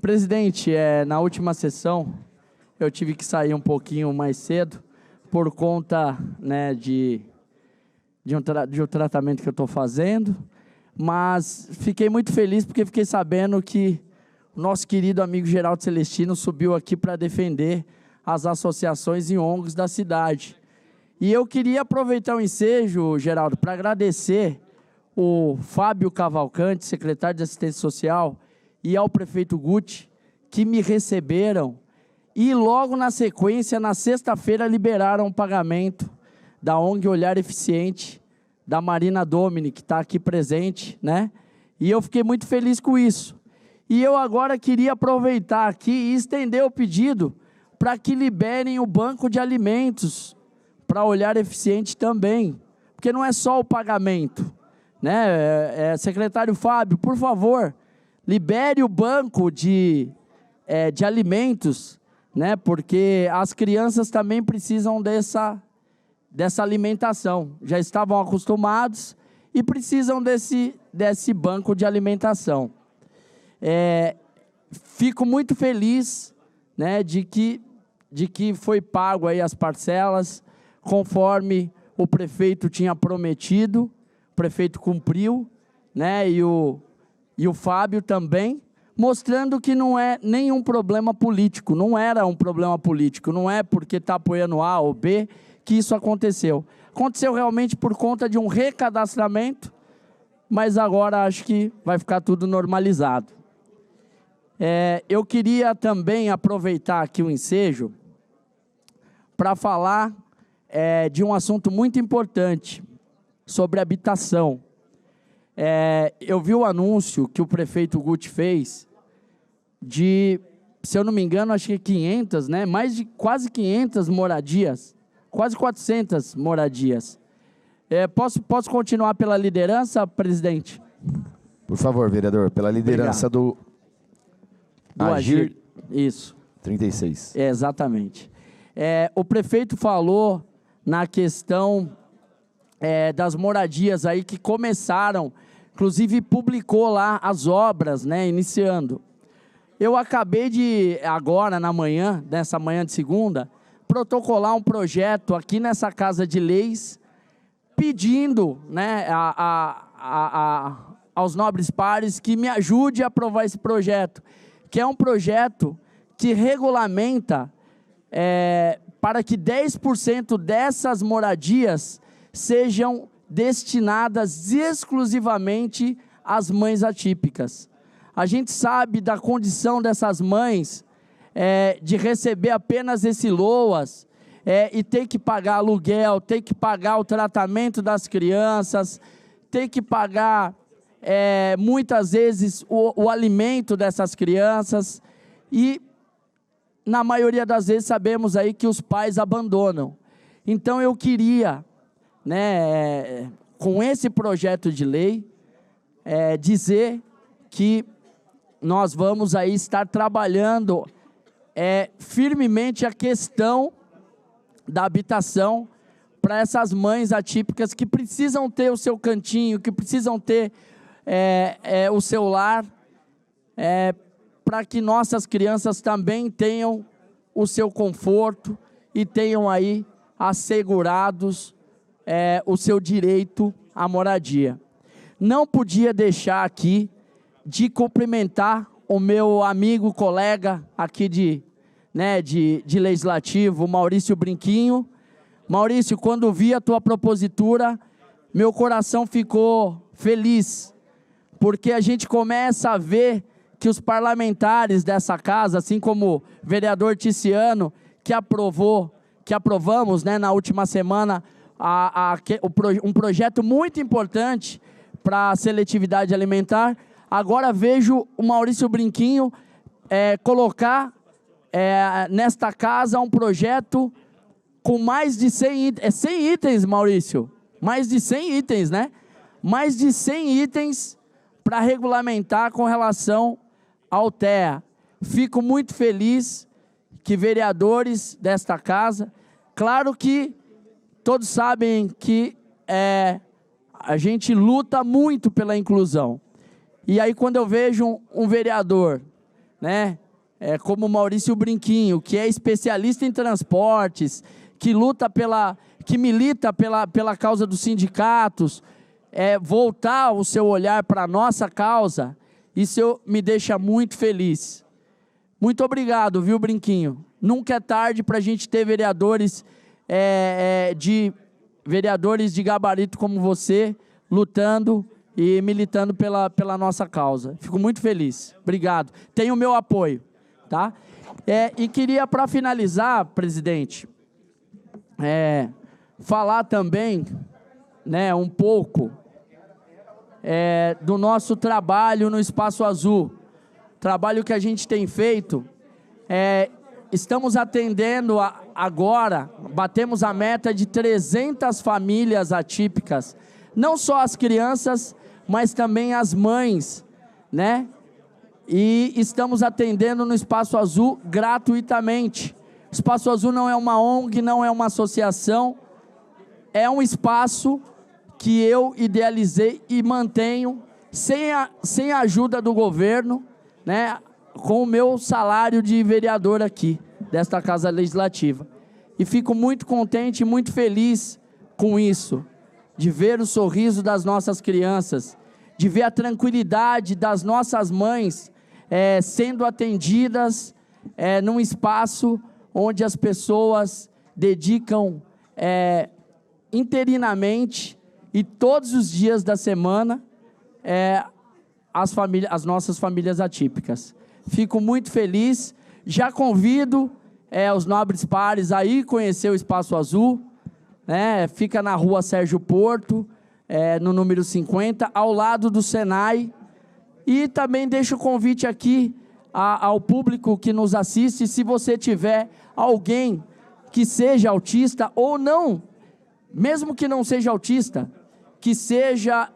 Speaker 10: Presidente, na última sessão, eu tive que sair um pouquinho mais cedo, por conta, né, de um tratamento que eu estou fazendo, mas fiquei muito feliz porque fiquei sabendo que o nosso querido amigo Geraldo Celestino subiu aqui para defender as associações e ONGs da cidade. E eu queria aproveitar o ensejo, Geraldo, para agradecer o Fábio Cavalcante, secretário de Assistência Social, e ao prefeito Guti, que me receberam, e logo na sequência, na sexta-feira, liberaram o pagamento da ONG Olhar Eficiente, da Marina Domini, que está aqui presente, né? E eu fiquei muito feliz com isso. E eu agora queria aproveitar aqui e estender o pedido para que liberem o banco de alimentos para Olhar Eficiente também, porque não é só o pagamento, né? Secretário Fábio, por favor, libere o banco de alimentos, né? Porque as crianças também precisam dessa alimentação, já estavam acostumados e precisam desse banco de alimentação. Fico muito feliz, né, de que foi pago aí as parcelas, conforme o prefeito tinha prometido, o prefeito cumpriu, né, e o Fábio também, mostrando que não é nenhum problema político, não era um problema político, não é porque está apoiando A ou B que isso aconteceu. Aconteceu realmente por conta de um recadastramento, mas agora acho que vai ficar tudo normalizado. Eu queria também aproveitar aqui o ensejo para falar de um assunto muito importante, sobre habitação. Eu vi o anúncio que o prefeito Guti fez de, se eu não me engano, acho que 500, né? Mais de quase 500 moradias, quase 400 moradias. Posso continuar pela liderança, presidente?
Speaker 2: Por favor, vereador, pela liderança do Agir.
Speaker 10: Isso.
Speaker 2: 36.
Speaker 10: Exatamente. O prefeito falou na questão das moradias aí que começaram, inclusive publicou lá as obras, né, iniciando. Eu acabei de, agora na manhã, nessa manhã de segunda, protocolar um projeto aqui nessa Casa de Leis, pedindo, né, aos nobres pares que me ajude a aprovar esse projeto, que é um projeto que regulamenta para que 10% dessas moradias sejam destinadas exclusivamente às mães atípicas. A gente sabe da condição dessas mães de receber apenas esse LOAS e ter que pagar aluguel, ter que pagar o tratamento das crianças, ter que pagar muitas vezes o alimento dessas crianças e na maioria das vezes sabemos aí que os pais abandonam. Então eu queria, né, com esse projeto de lei, dizer que nós vamos aí estar trabalhando firmemente a questão da habitação para essas mães atípicas que precisam ter o seu cantinho, que precisam ter o seu lar, para que nossas crianças também tenham o seu conforto e tenham aí assegurados o seu direito à moradia. Não podia deixar aqui de cumprimentar o meu amigo, colega aqui de legislativo, Maurício Brinquinho. Maurício, quando vi a tua propositura, meu coração ficou feliz, porque a gente começa a ver que os parlamentares dessa casa, assim como o vereador Ticiano, que aprovamos, né, na última semana, um projeto muito importante para a seletividade alimentar, agora vejo o Maurício Brinquinho colocar nesta casa um projeto com mais de 100 itens. 100 itens, Maurício? Mais de 100 itens, né? Mais de 100 itens para regulamentar com relação ao TEA. Fico muito feliz que vereadores desta casa, claro que todos sabem que a gente luta muito pela inclusão. E aí quando eu vejo um vereador, né, como Maurício Brinquinho, que é especialista em transportes, que milita pela causa dos sindicatos, voltar o seu olhar para a nossa causa, isso me deixa muito feliz. Muito obrigado, viu, Brinquinho? Nunca é tarde para a gente ter vereadores de gabarito como você, lutando e militando pela nossa causa. Fico muito feliz. Obrigado. Tem o meu apoio, tá? E queria, para finalizar, presidente, falar também, né, um pouco do nosso trabalho no Espaço Azul. Trabalho que a gente tem feito, estamos atendendo agora, batemos a meta de 300 famílias atípicas, não só as crianças, mas também as mães, né? E estamos atendendo no Espaço Azul gratuitamente. O Espaço Azul não é uma ONG, não é uma associação, é um espaço que eu idealizei e mantenho sem a ajuda do governo, né, com o meu salário de vereador aqui, desta Casa Legislativa. E fico muito contente e muito feliz com isso, de ver o sorriso das nossas crianças, de ver a tranquilidade das nossas mães sendo atendidas num espaço onde as pessoas dedicam interinamente e todos os dias da semana as nossas famílias atípicas. Fico muito feliz, já convido os nobres pares a ir conhecer o Espaço Azul, né? Fica na rua Sérgio Porto, no número 50, ao lado do Senai, e também deixo o convite aqui ao público que nos assiste, se você tiver alguém que seja autista ou não, mesmo que não seja autista, que seja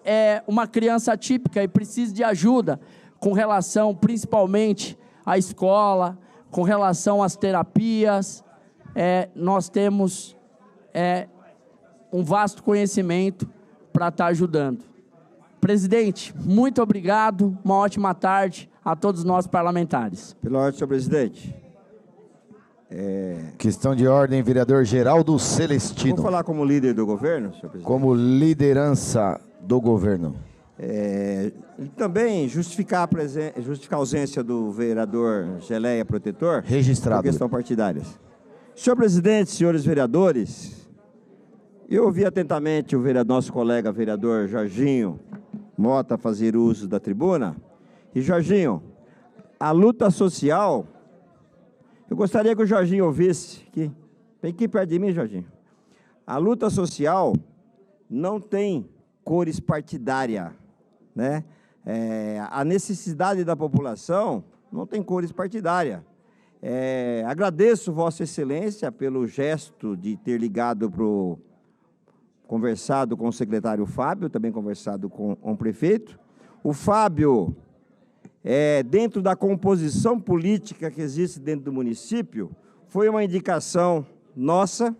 Speaker 10: uma criança atípica e precise de ajuda com relação principalmente à escola, com relação às terapias, nós temos um vasto conhecimento para estar ajudando. Presidente, muito obrigado, uma ótima tarde a todos nós parlamentares.
Speaker 11: Pela ordem, senhor presidente.
Speaker 2: Questão de ordem, vereador Geraldo Celestino.
Speaker 11: Vou falar como líder do governo, senhor presidente.
Speaker 2: Como liderança do governo.
Speaker 11: E também justificar a ausência do vereador Geleia Protetor.
Speaker 2: Registrado.
Speaker 11: Por questão partidária. Senhor presidente, senhores vereadores, eu ouvi atentamente nosso colega vereador Jorginho Mota fazer uso da tribuna. E, Jorginho, a luta social, eu gostaria que o Jorginho ouvisse aqui. Vem aqui perto de mim, Jorginho. A luta social não tem cores partidárias, né? A necessidade da população não tem cores partidárias. Agradeço Vossa Excelência pelo gesto de ter ligado conversado com o secretário Fábio, também conversado com o prefeito. O Fábio, dentro da composição política que existe dentro do município, foi uma indicação nossa,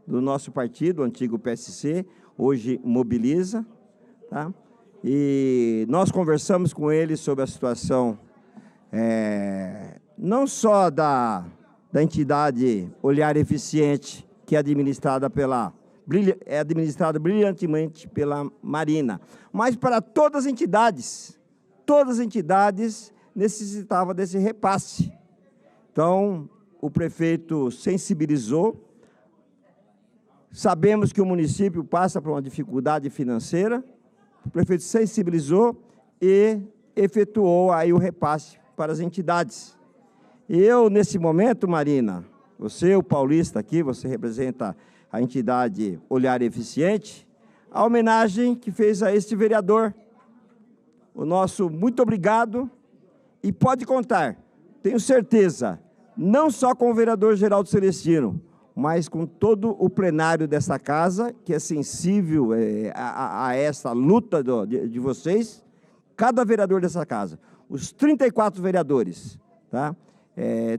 Speaker 11: do nosso partido, o antigo PSC, hoje Mobiliza, tá? E nós conversamos com ele sobre a situação, não só da entidade Olhar Eficiente, que é administrada brilhantemente pela Marina, mas para todas as entidades necessitavam desse repasse. Então, o prefeito sensibilizou, sabemos que o município passa por uma dificuldade financeira, o prefeito sensibilizou e efetuou aí o repasse para as entidades. Eu, nesse momento, Marina, você, o paulista aqui, você representa a entidade Olhar Eficiente, a homenagem que fez a este vereador. O nosso muito obrigado e pode contar tenho certeza, não só com o vereador Geraldo Celestino, mas com todo o plenário dessa casa, que é sensível a essa luta de vocês, cada vereador dessa casa, os 34 vereadores, tá?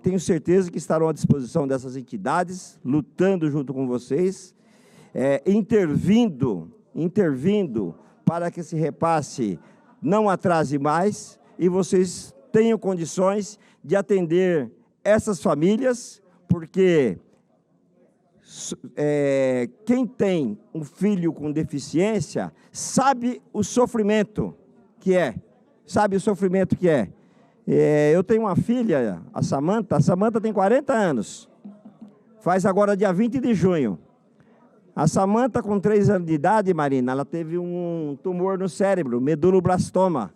Speaker 11: Tenho certeza que estarão à disposição dessas entidades, lutando junto com vocês, intervindo para que esse repasse não atrase mais e vocês tenham condições de atender essas famílias, porque quem tem um filho com deficiência sabe o sofrimento que é. Eu tenho uma filha, a Samanta tem 40 anos, faz agora dia 20 de junho. A Samanta, com 3 anos de idade, Marina, ela teve um tumor no cérebro, meduloblastoma.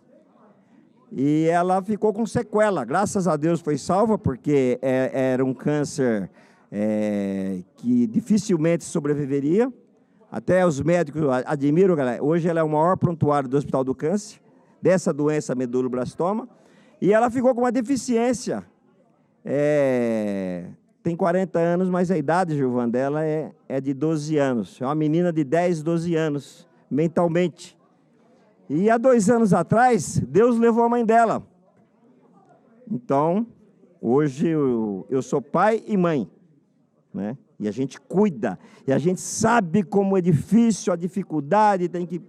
Speaker 11: E ela ficou com sequela. Graças a Deus foi salva, porque era um câncer que dificilmente sobreviveria. Até os médicos admiram, galera. Hoje ela é o maior prontuário do Hospital do Câncer, dessa doença meduloblastoma. E ela ficou com uma deficiência. Tem 40 anos, mas a idade, Gilvan, dela é de 12 anos. É uma menina de 10, 12 anos, mentalmente. E há 2 anos atrás, Deus levou a mãe dela. Então, hoje eu sou pai e mãe, né? E a gente cuida, e a gente sabe como é difícil, a dificuldade, tem que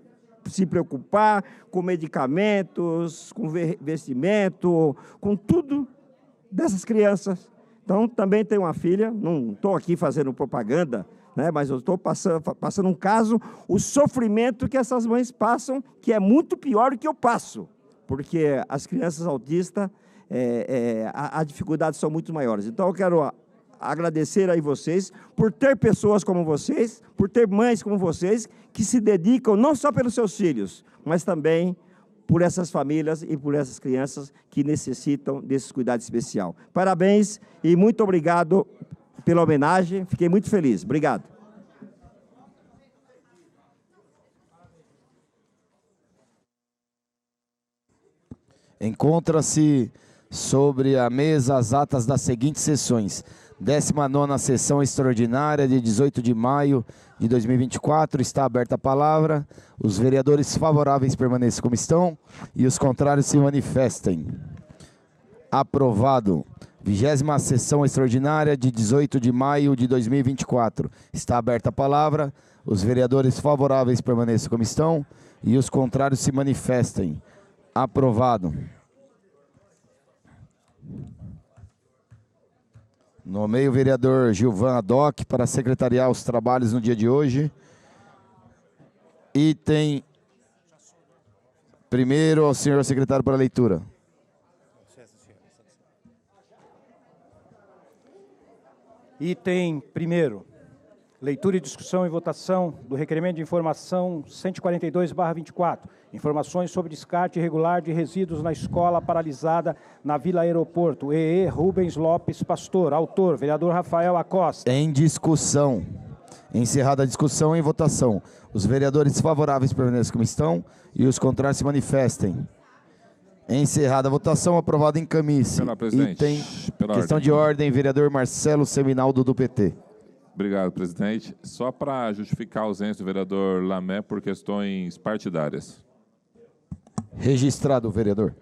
Speaker 11: se preocupar com medicamentos, com vestimento, com tudo dessas crianças. Então, também tenho uma filha, não estou aqui fazendo propaganda, né, mas eu estou passando um caso, o sofrimento que essas mães passam, que é muito pior do que eu passo, porque as crianças autistas, as dificuldades são muito maiores. Então, eu quero agradecer aí vocês por ter pessoas como vocês, por ter mães como vocês, que se dedicam não só pelos seus filhos, mas também por essas famílias e por essas crianças que necessitam desse cuidado especial. Parabéns e muito obrigado pela homenagem, fiquei muito feliz. Obrigado.
Speaker 2: Encontra-se sobre a mesa as atas das seguintes sessões. 19ª sessão extraordinária de 18 de maio de 2024, está aberta a palavra. Os vereadores favoráveis permaneçam como estão e os contrários se manifestem. Aprovado. 20ª sessão extraordinária de 18 de maio de 2024, está aberta a palavra. Os vereadores favoráveis permaneçam como estão e os contrários se manifestem. Aprovado. Nomeio o vereador Gilvan Adoc para secretariar os trabalhos no dia de hoje. Item primeiro ao senhor secretário para leitura.
Speaker 9: Item primeiro. Leitura e discussão e votação do requerimento de informação 142/24. Informações sobre descarte irregular de resíduos na escola paralisada na Vila Aeroporto. E.E. Rubens Lopes Pastor. Autor, vereador Rafael Acosta.
Speaker 2: Em discussão. Encerrada a discussão, em votação. Os vereadores favoráveis permaneçam como estão e os contrários se manifestem. Encerrada a votação, aprovado em camisa. Item, questão de ordem, vereador Marcelo Seminaldo, do PT.
Speaker 12: Obrigado, presidente. Só para justificar a ausência do vereador Lamé por questões partidárias.
Speaker 2: Registrado, vereador.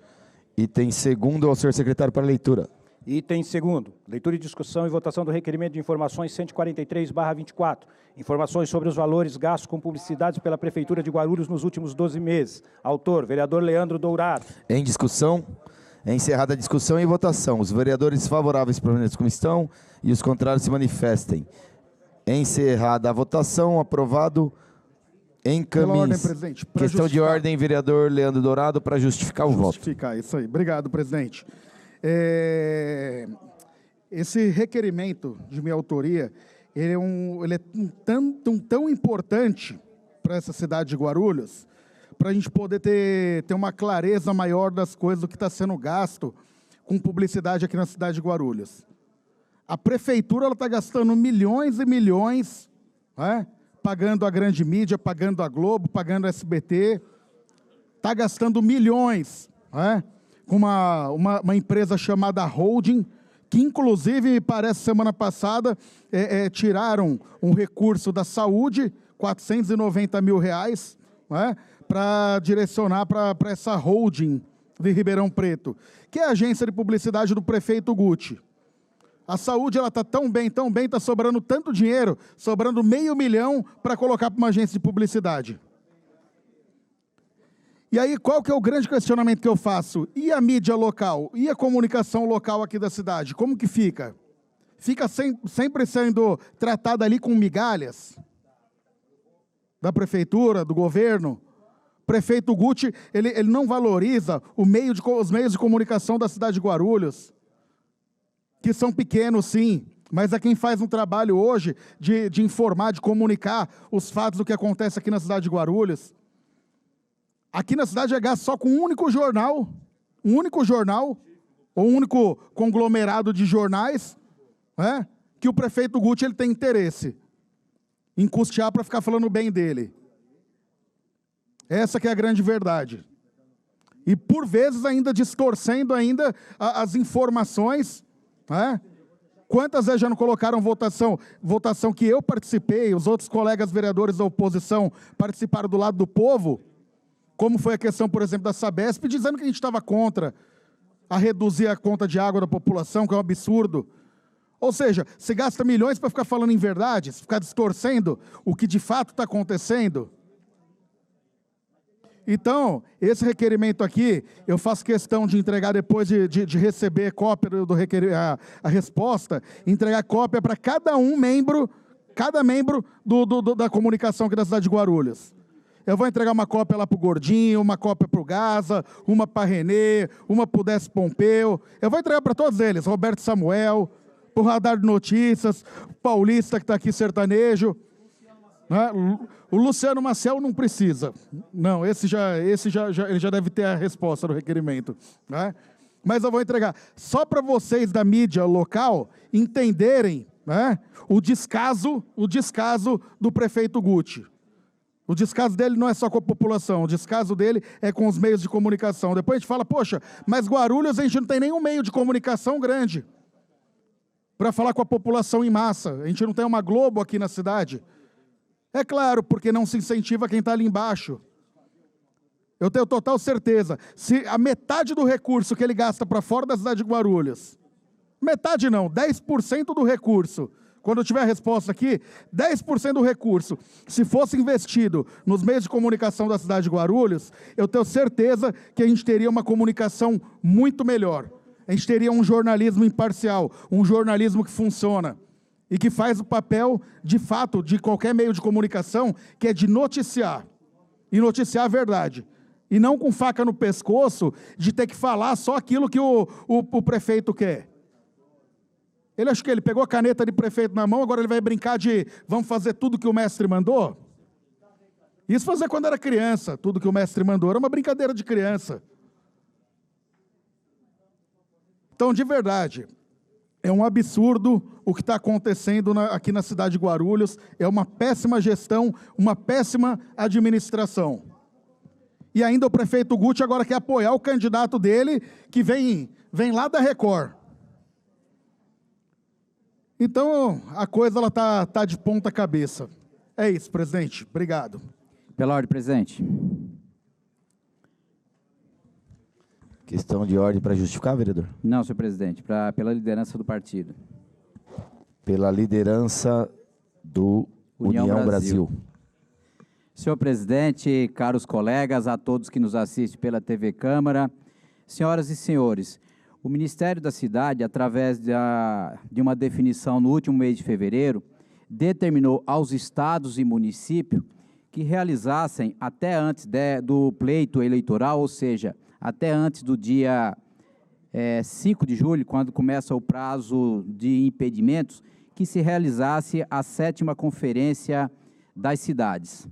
Speaker 2: Item segundo ao senhor secretário para leitura.
Speaker 9: Item segundo. Leitura e discussão e votação do requerimento de informações 143/24. Informações sobre os valores gastos com publicidades pela Prefeitura de Guarulhos nos últimos 12 meses. Autor, vereador Leandro Dourado.
Speaker 2: Em discussão. Encerrada a discussão e votação. Os vereadores favoráveis permaneçam como estão e os contrários se manifestem. Encerrada a votação, aprovado em camisa. Questão de ordem, vereador Leandro Dourado, para justificar o voto.
Speaker 13: Justificar, isso aí. Obrigado, presidente. Esse requerimento de minha autoria, ele é tão importante para essa cidade de Guarulhos, para a gente poder ter uma clareza maior das coisas, do que está sendo gasto com publicidade aqui na cidade de Guarulhos. A prefeitura está gastando milhões e milhões, né, pagando a grande mídia, pagando a Globo, pagando a SBT, está gastando milhões, né, com uma empresa chamada Holding, que inclusive, parece semana passada, tiraram um recurso da saúde, R$490 mil, né, para direcionar para essa Holding de Ribeirão Preto, que é a agência de publicidade do prefeito Guti. A saúde está tão bem, está sobrando tanto dinheiro, sobrando R$500 mil para colocar para uma agência de publicidade. E aí, qual que é o grande questionamento que eu faço? E a mídia local? E a comunicação local aqui da cidade? Como que fica? Fica sempre sendo tratada ali com migalhas? Da prefeitura, do governo? Prefeito Guti, ele não valoriza os meios de comunicação da cidade de Guarulhos, que são pequenos, sim, mas é quem faz um trabalho hoje de informar, de comunicar os fatos do que acontece aqui na cidade de Guarulhos. Aqui na cidade é gasto só com um único jornal, ou um único conglomerado de jornais, né, que o prefeito Guti ele tem interesse em custear para ficar falando bem dele. Essa que é a grande verdade. E por vezes ainda distorcendo ainda as informações, né? Quantas vezes já não colocaram votação que eu participei, os outros colegas vereadores da oposição participaram do lado do povo, como foi a questão, por exemplo, da Sabesp, dizendo que a gente estava contra a reduzir a conta de água da população, que é um absurdo. Ou seja, se gasta milhões para ficar falando inverdades, ficar distorcendo o que de fato está acontecendo. Então, esse requerimento aqui, eu faço questão de entregar depois de receber cópia a resposta, entregar cópia para cada membro da comunicação aqui da cidade de Guarulhos. Eu vou entregar uma cópia lá para o Gordinho, uma cópia para o Gaza, uma para Renê, uma para o Décio Pompeu. Eu vou entregar para todos eles, Roberto Samuel, para o Radar de Notícias, o Paulista que está aqui sertanejo. Né? O Luciano Maciel não precisa. Não, ele já deve ter a resposta do requerimento. Né? Mas eu vou entregar. Só para vocês da mídia local entenderem, né, o descaso do prefeito Guti. O descaso dele não é só com a população, o descaso dele é com os meios de comunicação. Depois a gente fala, poxa, mas Guarulhos a gente não tem nenhum meio de comunicação grande para falar com a população em massa. A gente não tem uma Globo aqui na cidade. É claro, porque não se incentiva quem está ali embaixo. Eu tenho total certeza, se a metade do recurso que ele gasta para fora da cidade de Guarulhos, metade não, 10% do recurso, quando eu tiver a resposta aqui, 10% do recurso, se fosse investido nos meios de comunicação da cidade de Guarulhos, eu tenho certeza que a gente teria uma comunicação muito melhor. A gente teria um jornalismo imparcial, um jornalismo que funciona e que faz o papel, de fato, de qualquer meio de comunicação, que é de noticiar, e noticiar a verdade. E não com faca no pescoço, de ter que falar só aquilo que o prefeito quer. Ele acha que ele pegou a caneta de prefeito na mão, agora ele vai brincar de vamos fazer tudo que o mestre mandou? Isso fazia quando era criança, tudo que o mestre mandou, era uma brincadeira de criança. Então, de verdade, é um absurdo o que está acontecendo aqui na cidade de Guarulhos, é uma péssima gestão, uma péssima administração. E ainda o prefeito Guti agora quer apoiar o candidato dele, que vem lá da Record. Então, a coisa está de ponta cabeça. É isso, presidente. Obrigado.
Speaker 8: Pela ordem, presidente.
Speaker 2: Questão de ordem para justificar, vereador?
Speaker 8: Não, senhor presidente, pela liderança do partido.
Speaker 2: Pela liderança do União Brasil.
Speaker 8: Senhor presidente, caros colegas, a todos que nos assistem pela TV Câmara, senhoras e senhores, o Ministério da Cidade, através de uma definição no último mês de fevereiro, determinou aos estados e municípios que realizassem até antes do pleito eleitoral, ou seja, até antes do dia 5 de julho, quando começa o prazo de impedimentos, que se realizasse a 7ª Conferência das Cidades.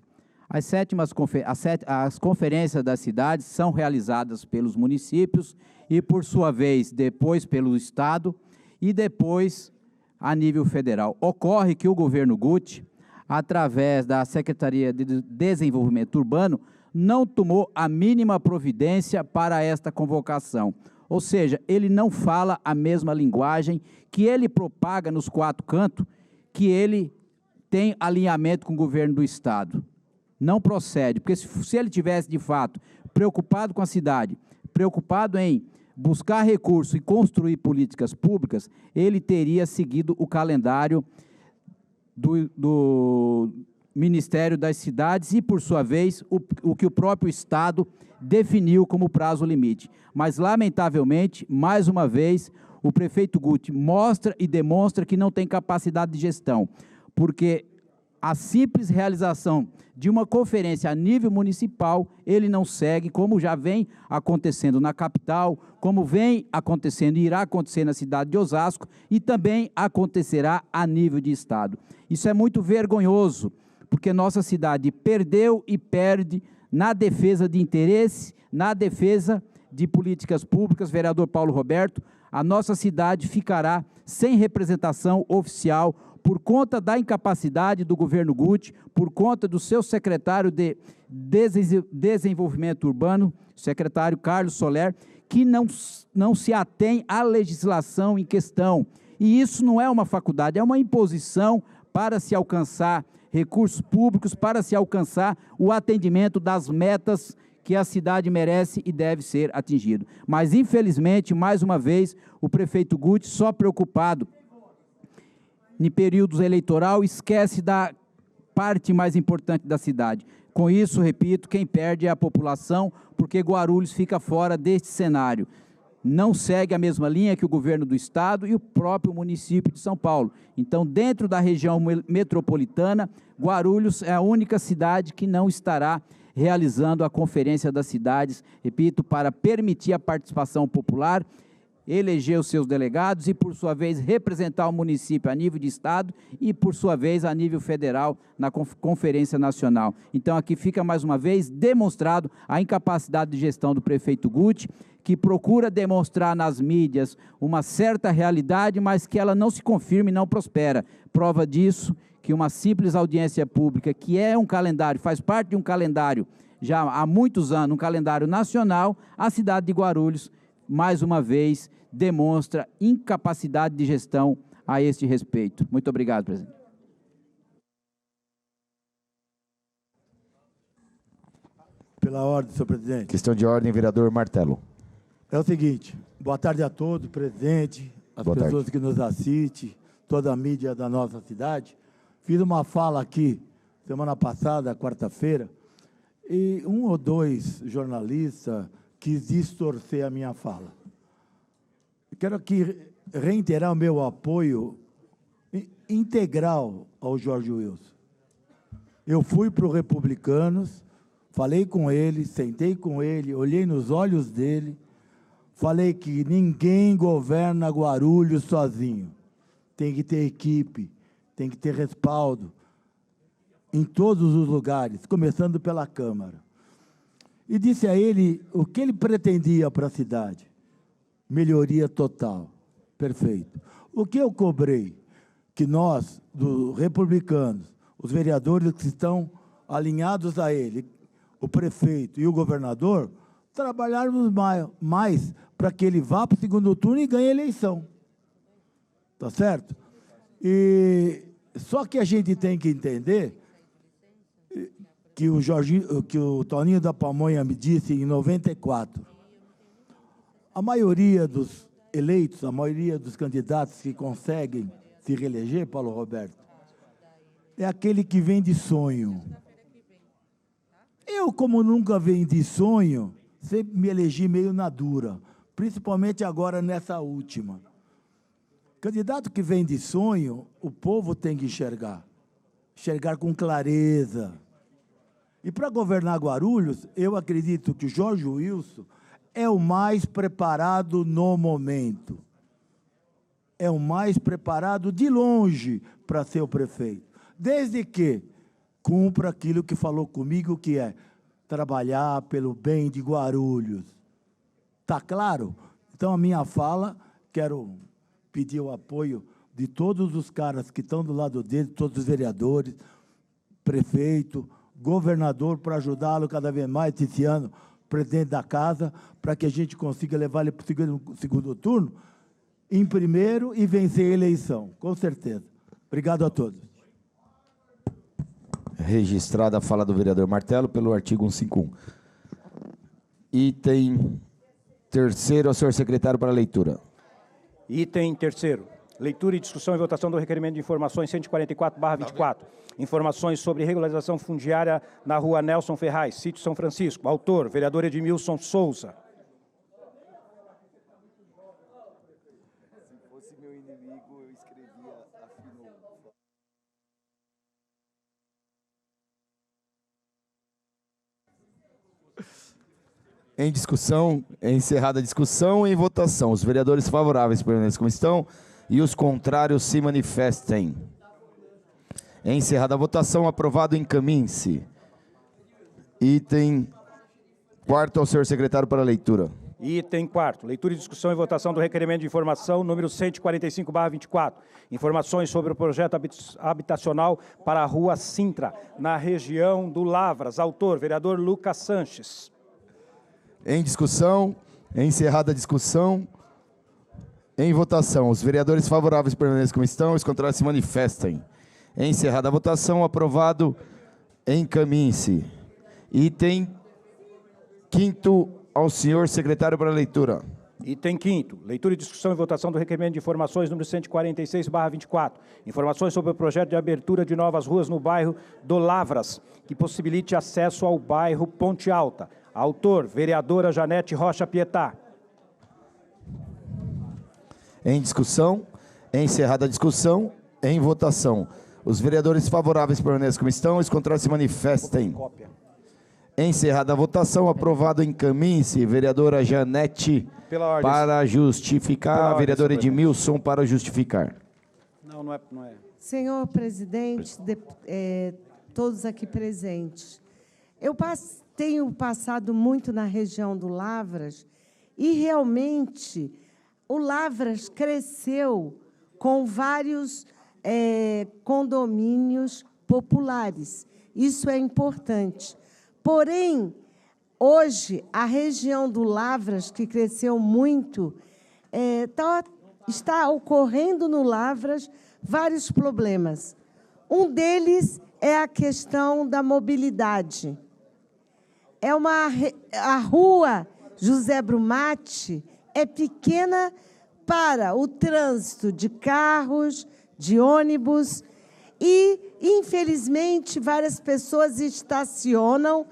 Speaker 8: As conferências das cidades são realizadas pelos municípios e, por sua vez, depois pelo Estado e depois a nível federal. Ocorre que o governo Guti, através da Secretaria de Desenvolvimento Urbano, não tomou a mínima providência para esta convocação. Ou seja, ele não fala a mesma linguagem que ele propaga nos quatro cantos, que ele tem alinhamento com o governo do Estado. Não procede, porque se ele tivesse, de fato, preocupado com a cidade, preocupado em buscar recursos e construir políticas públicas, ele teria seguido o calendário do Ministério das Cidades e, por sua vez, o que o próprio Estado definiu como prazo limite. Mas, lamentavelmente, mais uma vez, o prefeito Guti mostra e demonstra que não tem capacidade de gestão, porque a simples realização de uma conferência a nível municipal, ele não segue, como já vem acontecendo na capital, como vem acontecendo e irá acontecer na cidade de Osasco, e também acontecerá a nível de Estado. Isso é muito vergonhoso, porque nossa cidade perdeu e perde na defesa de interesse, na defesa de políticas públicas. Vereador Paulo Roberto, a nossa cidade ficará sem representação oficial por conta da incapacidade do governo Guti, por conta do seu secretário de Desenvolvimento Urbano, secretário Carlos Soler, que não se atém à legislação em questão. E isso não é uma faculdade, é uma imposição para se alcançar recursos públicos, para se alcançar o atendimento das metas que a cidade merece e deve ser atingido. Mas, infelizmente, mais uma vez, o prefeito Guti, só preocupado em períodos eleitoral, esquece da parte mais importante da cidade. Com isso, repito, quem perde é a população, porque Guarulhos fica fora deste cenário. Não segue a mesma linha que o governo do Estado e o próprio município de São Paulo. Então, dentro da região metropolitana, Guarulhos é a única cidade que não estará realizando a Conferência das Cidades, repito, para permitir a participação popular, eleger os seus delegados e, por sua vez, representar o município a nível de Estado e, por sua vez, a nível federal na Conferência Nacional. Então, aqui fica, mais uma vez, demonstrado a incapacidade de gestão do prefeito Guti, que procura demonstrar nas mídias uma certa realidade, mas que ela não se confirma e não prospera. Prova disso, que uma simples audiência pública, que é um calendário, faz parte de um calendário, já há muitos anos, um calendário nacional, a cidade de Guarulhos, mais uma vez, demonstra incapacidade de gestão a este respeito. Muito obrigado, presidente.
Speaker 14: Pela ordem, senhor presidente.
Speaker 2: Questão de ordem, vereador Martelo.
Speaker 14: É o seguinte, boa tarde a todos, presidente, as pessoas que nos assistem, toda a mídia da nossa cidade. Fiz uma fala aqui, semana passada, quarta-feira, e um ou dois jornalistas quis distorcer a minha fala. Quero aqui reiterar o meu apoio integral ao Jorge Wilson. Eu fui para o Republicanos, falei com ele, sentei com ele, olhei nos olhos dele, falei que ninguém governa Guarulhos sozinho. Tem que ter equipe, tem que ter respaldo em todos os lugares, começando pela Câmara. E disse a ele o que ele pretendia para a cidade. Melhoria total. Perfeito. O que eu cobrei? Que nós, dos republicanos, os vereadores que estão alinhados a ele, o prefeito e o governador, trabalharmos mais para que ele vá para o segundo turno e ganhe a eleição. Tá certo? E só que a gente tem que entender que o Toninho da Pamonha me disse em 94. A maioria dos eleitos, a maioria dos candidatos que conseguem se reeleger, Paulo Roberto, é aquele que vem de sonho. Eu, como nunca venho de sonho, sempre me elegi meio na dura, principalmente agora nessa última. Candidato que vem de sonho, o povo tem que enxergar com clareza. E para governar Guarulhos, eu acredito que o Jorge Wilson é o mais preparado no momento. É o mais preparado de longe para ser o prefeito. Desde que cumpra aquilo que falou comigo, que é trabalhar pelo bem de Guarulhos. Está claro? Então, a minha fala, quero pedir o apoio de todos os caras que estão do lado dele, todos os vereadores, prefeito, governador para ajudá-lo cada vez mais esse ano, presidente da casa, para que a gente consiga levar ele para o segundo turno, em primeiro e vencer a eleição, com certeza. Obrigado a todos.
Speaker 2: Registrada a fala do vereador Martelo pelo artigo 151. Item terceiro, ao senhor secretário para leitura.
Speaker 9: Item terceiro. Leitura e discussão e votação do requerimento de informações 144/24. Informações sobre regularização fundiária na rua Nelson Ferraz, sítio São Francisco. Autor, vereador Edmilson Souza.
Speaker 2: Se fosse meu inimigo, eu escrevia afinou. Em discussão, encerrada a discussão, em votação. Os vereadores favoráveis permaneçam como estão e os contrários se manifestem. Encerrada a votação, aprovado, encaminhe-se. Item quarto, ao senhor secretário para leitura.
Speaker 9: Item quarto. Leitura e discussão e votação do requerimento de informação número 145/24. Informações sobre o projeto habitacional para a rua Sintra, na região do Lavras. Autor, vereador Lucas Sanches.
Speaker 2: Em discussão, encerrada a discussão, em votação. Os vereadores favoráveis permaneçam como estão, os contrários se manifestem. Encerrada a votação, aprovado, encaminhe-se. Item quinto, ao senhor secretário para leitura.
Speaker 9: Item quinto. Leitura e discussão e votação do requerimento de informações número 146/24. Informações sobre o projeto de abertura de novas ruas no bairro do Lavras, que possibilite acesso ao bairro Ponte Alta. Autor, vereadora Janete Rocha Pietá.
Speaker 2: Em discussão, encerrada a discussão, em votação. Os vereadores favoráveis permaneçam como estão, os contrários se manifestem. Encerrada a votação, aprovado, encaminhe-se. Vereadora Janete para justificar, vereador Edmilson para justificar.
Speaker 3: Não é. Senhor presidente, todos aqui presentes, eu tenho passado muito na região do Lavras e realmente o Lavras cresceu com vários condomínios populares. Isso é importante. Porém, hoje, a região do Lavras, que cresceu muito, está ocorrendo no Lavras vários problemas. Um deles é a questão da mobilidade. A rua José Brumati é pequena para o trânsito de carros, de ônibus e, infelizmente, várias pessoas estacionam,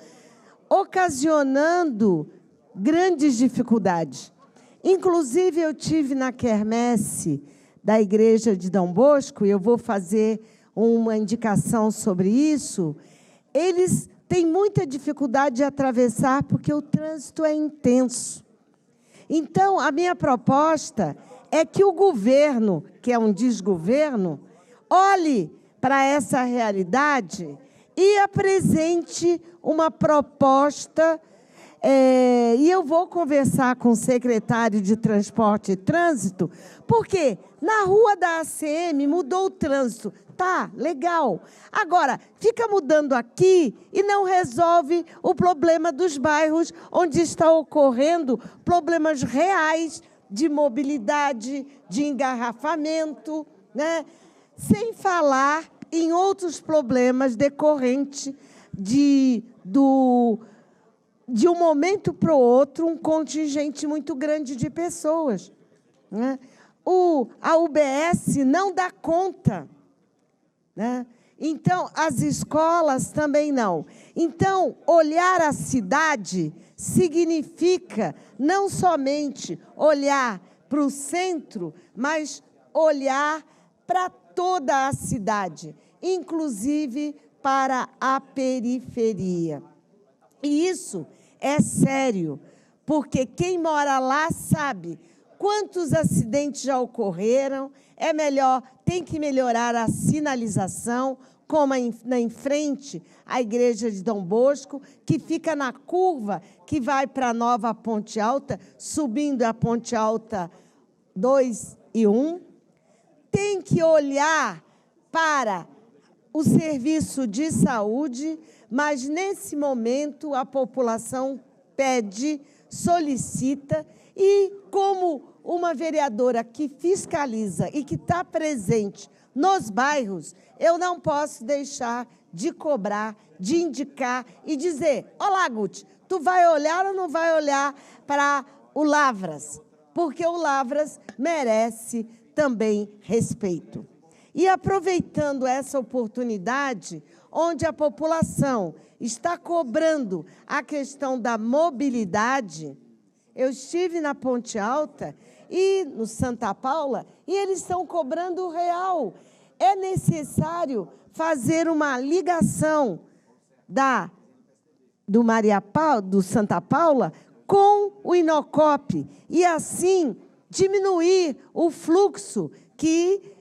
Speaker 3: ocasionando grandes dificuldades. Inclusive, eu tive na quermesse da Igreja de Dom Bosco, e eu vou fazer uma indicação sobre isso, eles têm muita dificuldade de atravessar porque o trânsito é intenso. Então, a minha proposta é que o governo, que é um desgoverno, olhe para essa realidade e apresente uma proposta, e eu vou conversar com o secretário de Transporte e Trânsito, porque na rua da ACM mudou o trânsito. Tá, legal. Agora, fica mudando aqui e não resolve o problema dos bairros onde está ocorrendo problemas reais de mobilidade, de engarrafamento, né? Sem falar em outros problemas decorrentes de um momento para o outro, um contingente muito grande de pessoas, né? A UBS não dá conta, né? Então, as escolas também não. Então, olhar a cidade significa não somente olhar para o centro, mas olhar para toda a cidade, inclusive para a periferia. E isso é sério, porque quem mora lá sabe quantos acidentes já ocorreram. É melhor, tem que melhorar a sinalização, como em frente à Igreja de Dom Bosco, que fica na curva que vai para a nova Ponte Alta, subindo a Ponte Alta 2 e 1. Tem que olhar para o serviço de saúde, mas nesse momento a população pede, solicita, e como uma vereadora que fiscaliza e que está presente nos bairros, eu não posso deixar de cobrar, de indicar e dizer: olá, Guti, tu vai olhar ou não vai olhar para o Lavras? Porque o Lavras merece também respeito. E aproveitando essa oportunidade, onde a população está cobrando a questão da mobilidade, eu estive na Ponte Alta e no Santa Paula, e eles estão cobrando o real. É necessário fazer uma ligação do Santa Paula com o Inocop, e assim diminuir o fluxo que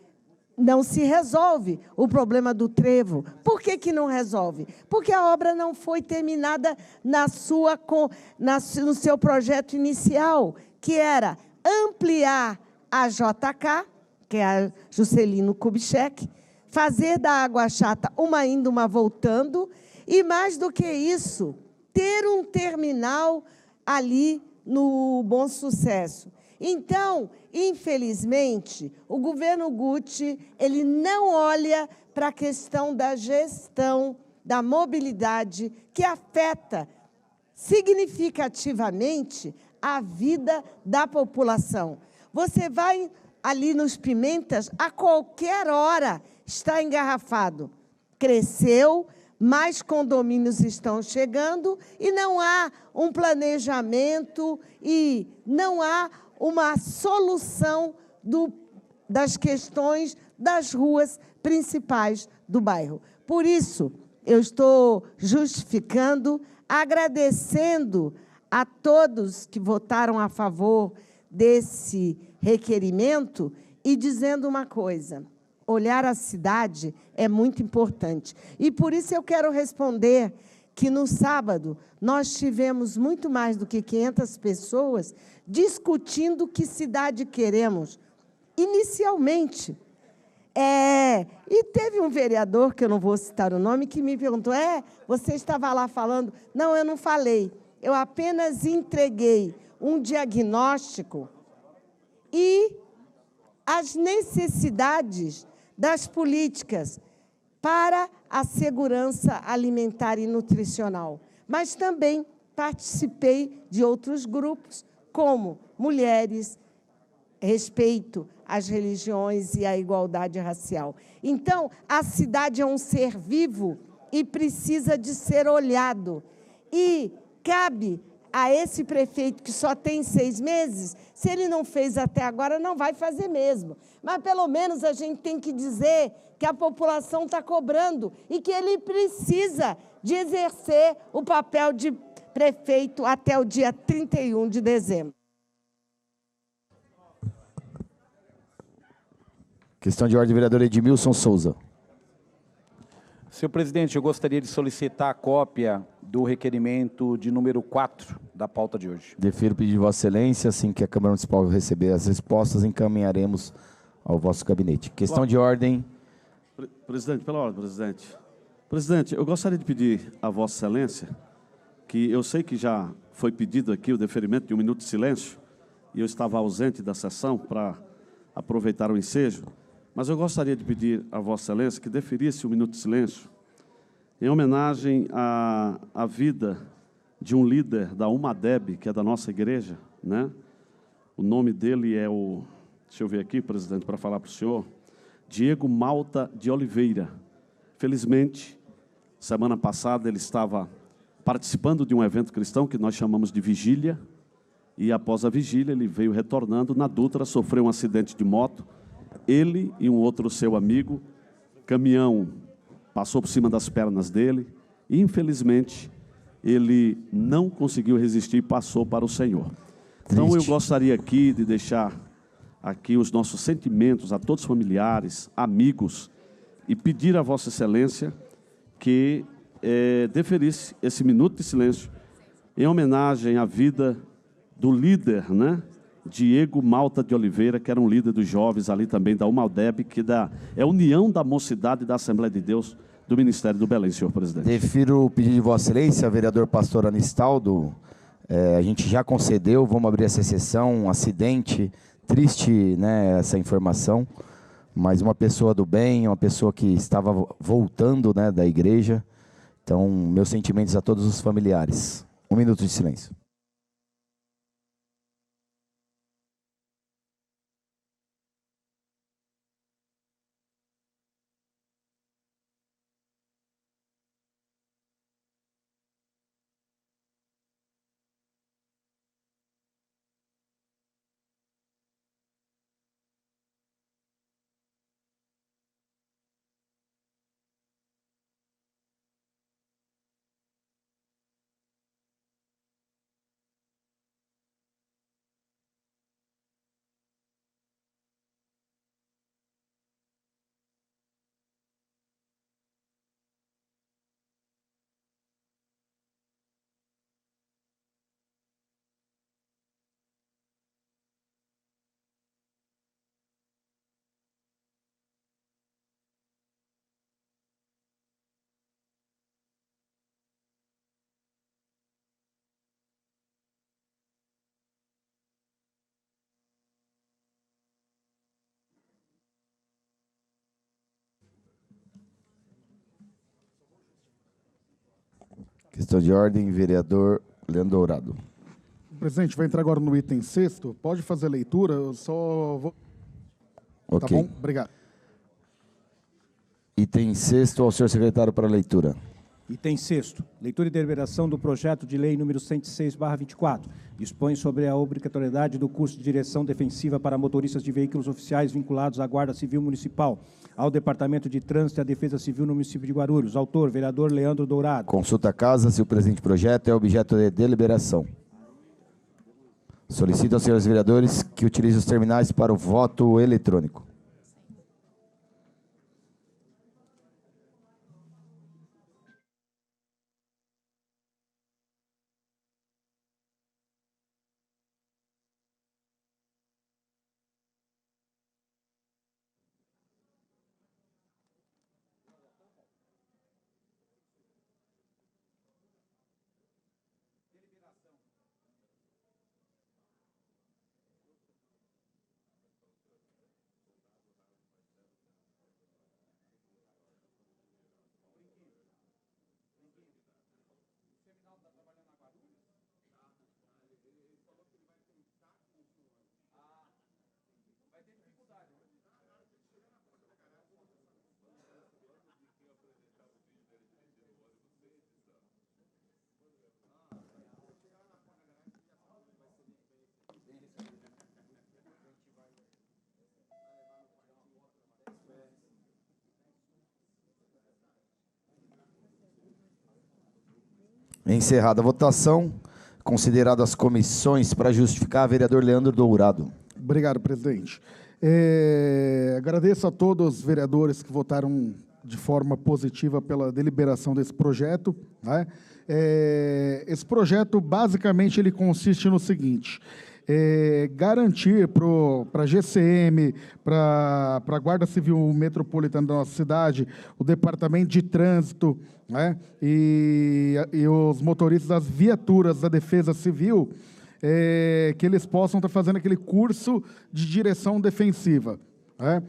Speaker 3: não se resolve o problema do trevo. Por que não resolve? Porque a obra não foi terminada no seu projeto inicial, que era ampliar a JK, que é a Juscelino Kubitschek, fazer da Água Chata uma indo, uma voltando, e mais do que isso, ter um terminal ali no Bom Sucesso. Então, infelizmente, o governo Guti, ele não olha para a questão da gestão da mobilidade, que afeta significativamente a vida da população. Você vai ali nos Pimentas, a qualquer hora está engarrafado. Cresceu, mais condomínios estão chegando e não há um planejamento e não há uma solução das questões das ruas principais do bairro. Por isso, eu estou justificando, agradecendo a todos que votaram a favor desse requerimento e dizendo uma coisa: olhar a cidade é muito importante. E por isso eu quero responder que no sábado nós tivemos muito mais do que 500 pessoas discutindo que cidade queremos. Inicialmente, e teve um vereador, que eu não vou citar o nome, que me perguntou: você estava lá falando? Não, eu não falei. Eu apenas entreguei um diagnóstico e as necessidades das políticas para a segurança alimentar e nutricional. Mas também participei de outros grupos, como mulheres, respeito às religiões e à igualdade racial. Então, a cidade é um ser vivo e precisa de ser olhado. E cabe a esse prefeito, que só tem 6 meses, se ele não fez até agora, não vai fazer mesmo. Mas, pelo menos, a gente tem que dizer que a população está cobrando e que ele precisa de exercer o papel de prefeito até o dia 31 de dezembro.
Speaker 2: Questão de ordem, vereador Edmilson Souza.
Speaker 15: Senhor presidente, eu gostaria de solicitar a cópia do requerimento de número 4 da pauta de hoje.
Speaker 2: Defiro o pedido de Vossa Excelência. Assim que a Câmara Municipal receber as respostas, encaminharemos ao vosso gabinete. Questão de ordem.
Speaker 16: Presidente, pela ordem, presidente. Presidente, eu gostaria de pedir a Vossa Excelência, que eu sei que já foi pedido aqui o deferimento de 1 minuto de silêncio, e eu estava ausente da sessão para aproveitar o ensejo, mas eu gostaria de pedir a Vossa Excelência que deferisse 1 minuto de silêncio em homenagem à vida de um líder da UMADEB, que é da nossa igreja, né? O nome dele é deixa eu ver aqui, presidente, para falar para o senhor, Diego Malta de Oliveira. Felizmente, semana passada ele estava participando de um evento cristão que nós chamamos de vigília, e após a vigília ele veio retornando na Dutra, sofreu um acidente de moto, ele e um outro seu amigo, caminhão passou por cima das pernas dele, e infelizmente ele não conseguiu resistir e passou para o Senhor. Então eu gostaria aqui de deixar aqui os nossos sentimentos a todos os familiares, amigos, e pedir a Vossa Excelência que deferisse esse minuto de silêncio em homenagem à vida do líder, né, Diego Malta de Oliveira, que era um líder dos jovens ali também da UMADEB, que é a União da Mocidade da Assembleia de Deus do Ministério do Belém, senhor presidente.
Speaker 2: Defiro o pedido de Vossa Excelência, vereador Pastor Anistaldo. A gente já concedeu, vamos abrir essa sessão, um acidente, triste, né, essa informação, mas uma pessoa do bem, uma pessoa que estava voltando, né, da igreja. Então, meus sentimentos a todos os familiares. 1 minuto de silêncio. Questão de ordem, vereador Leandro Dourado.
Speaker 13: Presidente, vai entrar agora no item 6º. Pode fazer a leitura, eu só vou...
Speaker 2: Ok.
Speaker 13: Tá bom? Obrigado.
Speaker 2: Item 6º, ao senhor secretário para leitura.
Speaker 9: Item 6º, leitura e deliberação do projeto de lei número 106/24. Dispõe sobre a obrigatoriedade do curso de direção defensiva para motoristas de veículos oficiais vinculados à Guarda Civil Municipal, ao Departamento de Trânsito e à Defesa Civil no município de Guarulhos. Autor, vereador Leandro Dourado.
Speaker 2: Consulta a casa se o presente projeto é objeto de deliberação. Solicito aos senhores vereadores que utilizem os terminais para o voto eletrônico. Encerrada a votação, considerado as comissões para justificar, vereador Leandro Dourado.
Speaker 13: Obrigado, presidente. Agradeço a todos os vereadores que votaram de forma positiva pela deliberação desse projeto, né? Esse projeto, basicamente, ele consiste no seguinte: garantir para a GCM, para a Guarda Civil Metropolitana da nossa cidade, o Departamento de Trânsito, né, e os motoristas das viaturas da Defesa Civil, que eles possam estar fazendo aquele curso de direção defensiva, né?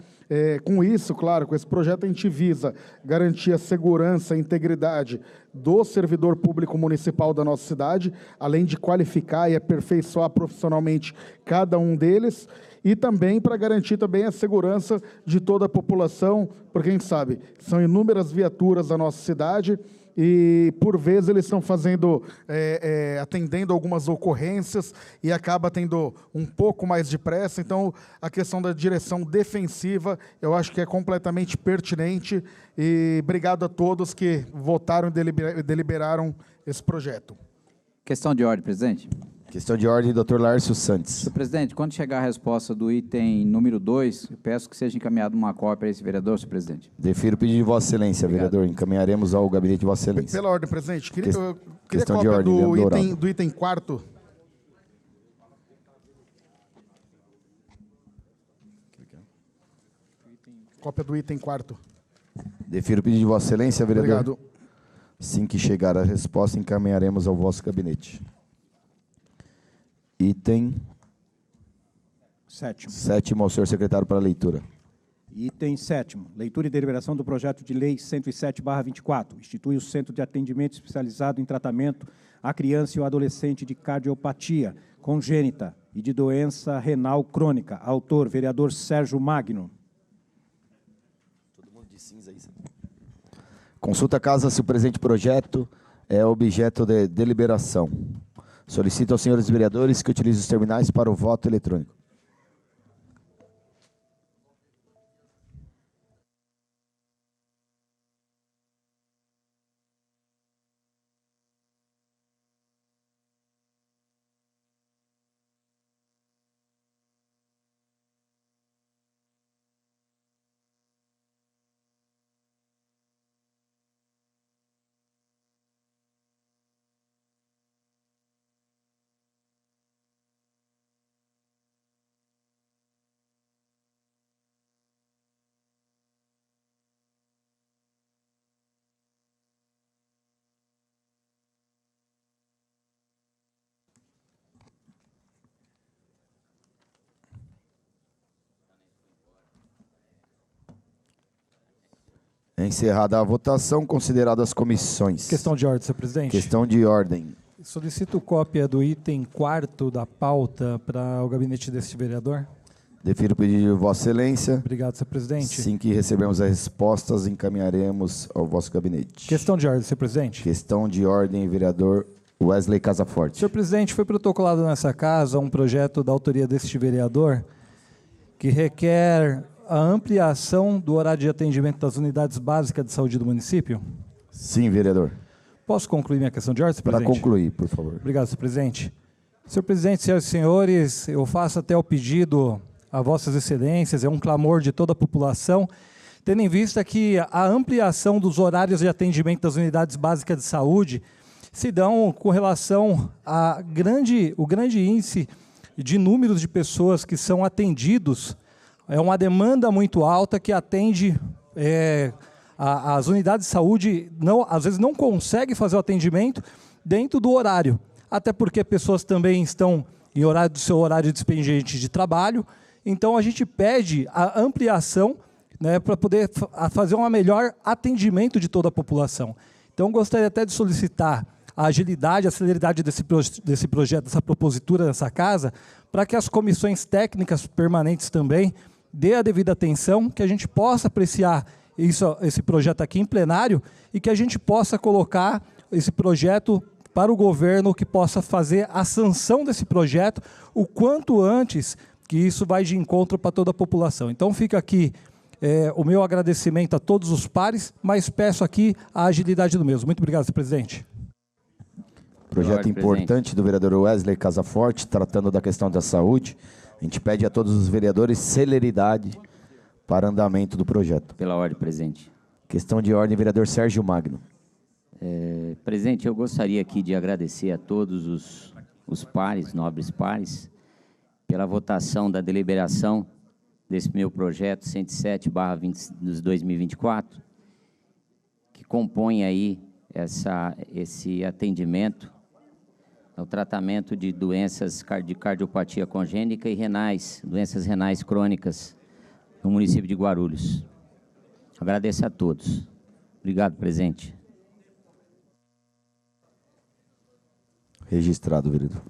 Speaker 13: Com isso, claro, com esse projeto a gente visa garantir a segurança e integridade do servidor público municipal da nossa cidade, além de qualificar e aperfeiçoar profissionalmente cada um deles, e também para garantir também a segurança de toda a população, porque a gente sabe, são inúmeras viaturas da nossa cidade e, por vezes, eles estão fazendo, atendendo algumas ocorrências e acaba tendo um pouco mais de pressa. Então, a questão da direção defensiva, eu acho que é completamente pertinente, e obrigado a todos que votaram e deliberaram esse projeto.
Speaker 8: Questão de ordem, presidente.
Speaker 2: Questão de ordem, doutor Lárcio Santos.
Speaker 8: Senhor presidente, quando chegar a resposta do item número 2, eu peço que seja encaminhada uma cópia a esse vereador, senhor presidente.
Speaker 2: Defiro o pedido de Vossa Excelência,
Speaker 8: Obrigado.
Speaker 2: vereador. Encaminharemos ao gabinete de Vossa Excelência.
Speaker 13: Pela ordem, presidente, eu queria
Speaker 2: questão
Speaker 13: cópia
Speaker 2: de ordem,
Speaker 13: do item 4º. Cópia do item 4º.
Speaker 2: Defiro o pedido de Vossa Excelência, vereador.
Speaker 13: Obrigado.
Speaker 2: Assim que chegar a resposta, encaminharemos ao vosso gabinete. Item 7º ao senhor secretário para leitura.
Speaker 9: Item 7º, leitura e deliberação do projeto de lei 107/24, institui o Centro de Atendimento Especializado em Tratamento à Criança e ao Adolescente de Cardiopatia Congênita e de Doença Renal Crônica. Autor, vereador Sérgio Magno.
Speaker 2: Todo mundo de cinza aí. Consulta a casa se o presente projeto é objeto de deliberação. Solicito aos senhores vereadores que utilizem os terminais para o voto eletrônico. Encerrada a votação, consideradas as comissões.
Speaker 17: Questão de ordem, senhor presidente.
Speaker 2: Questão de ordem.
Speaker 17: Solicito cópia do item 4º da pauta para o gabinete deste vereador.
Speaker 2: Defiro o pedido de Vossa Excelência.
Speaker 17: Obrigado, senhor presidente.
Speaker 2: Assim que recebemos as respostas, encaminharemos ao vosso gabinete.
Speaker 17: Questão de ordem, senhor presidente.
Speaker 2: Questão de ordem, vereador Wesley Casaforte.
Speaker 17: Senhor presidente, foi protocolado nessa casa um projeto da autoria deste vereador que requer a ampliação do horário de atendimento das unidades básicas de saúde do município?
Speaker 2: Sim, vereador.
Speaker 17: Posso concluir minha questão de ordem, senhor presidente?
Speaker 2: Para concluir, por favor.
Speaker 17: Obrigado, senhor presidente. Senhor presidente, senhoras e senhores, eu faço até o pedido a vossas excelências, é um clamor de toda a população, tendo em vista que a ampliação dos horários de atendimento das unidades básicas de saúde se dão com relação a o grande índice de números de pessoas que são atendidos. É uma demanda muito alta que atende, as unidades de saúde às vezes não conseguem fazer o atendimento dentro do horário, até porque pessoas também estão em seu horário despendente de trabalho. Então a gente pede a ampliação, né, para poder fazer um melhor atendimento de toda a população. Então gostaria até de solicitar a agilidade, a celeridade desse projeto, dessa propositura dessa casa, para que as comissões técnicas permanentes também dê a devida atenção, que a gente possa apreciar esse projeto aqui em plenário e que a gente possa colocar esse projeto para o governo, que possa fazer a sanção desse projeto o quanto antes, que isso vai de encontro para toda a população. Então fica aqui o meu agradecimento a todos os pares, mas peço aqui a agilidade do mesmo. Muito obrigado, senhor presidente.
Speaker 2: Projeto importante do vereador Wesley Casaforte, tratando da questão da saúde. A gente pede a todos os vereadores celeridade para andamento do projeto.
Speaker 18: Pela ordem, presidente.
Speaker 2: Questão de ordem, vereador Sérgio Magno.
Speaker 18: Presidente, eu gostaria aqui de agradecer a todos os pares, nobres pares, pela votação da deliberação desse meu projeto 107/2024, que compõe aí esse atendimento ao tratamento de doenças de cardiopatia congênita e renais, doenças renais crônicas no município de Guarulhos. Agradeço a todos. Obrigado, presidente.
Speaker 2: Registrado, vereador.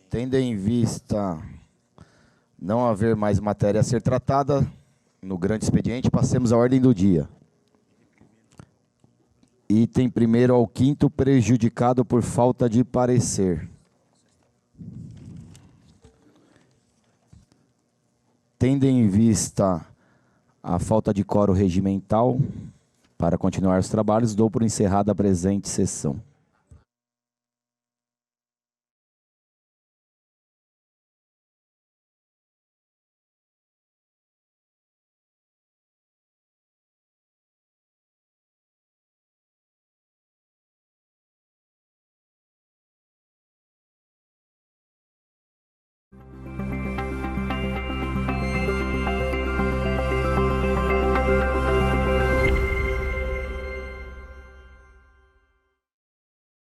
Speaker 2: Tendo em vista não haver mais matéria a ser tratada, no grande expediente, passemos à ordem do dia. Item 1º ao 5º, prejudicado por falta de parecer. Tendo em vista a falta de quórum regimental, para continuar os trabalhos, dou por encerrada a presente sessão.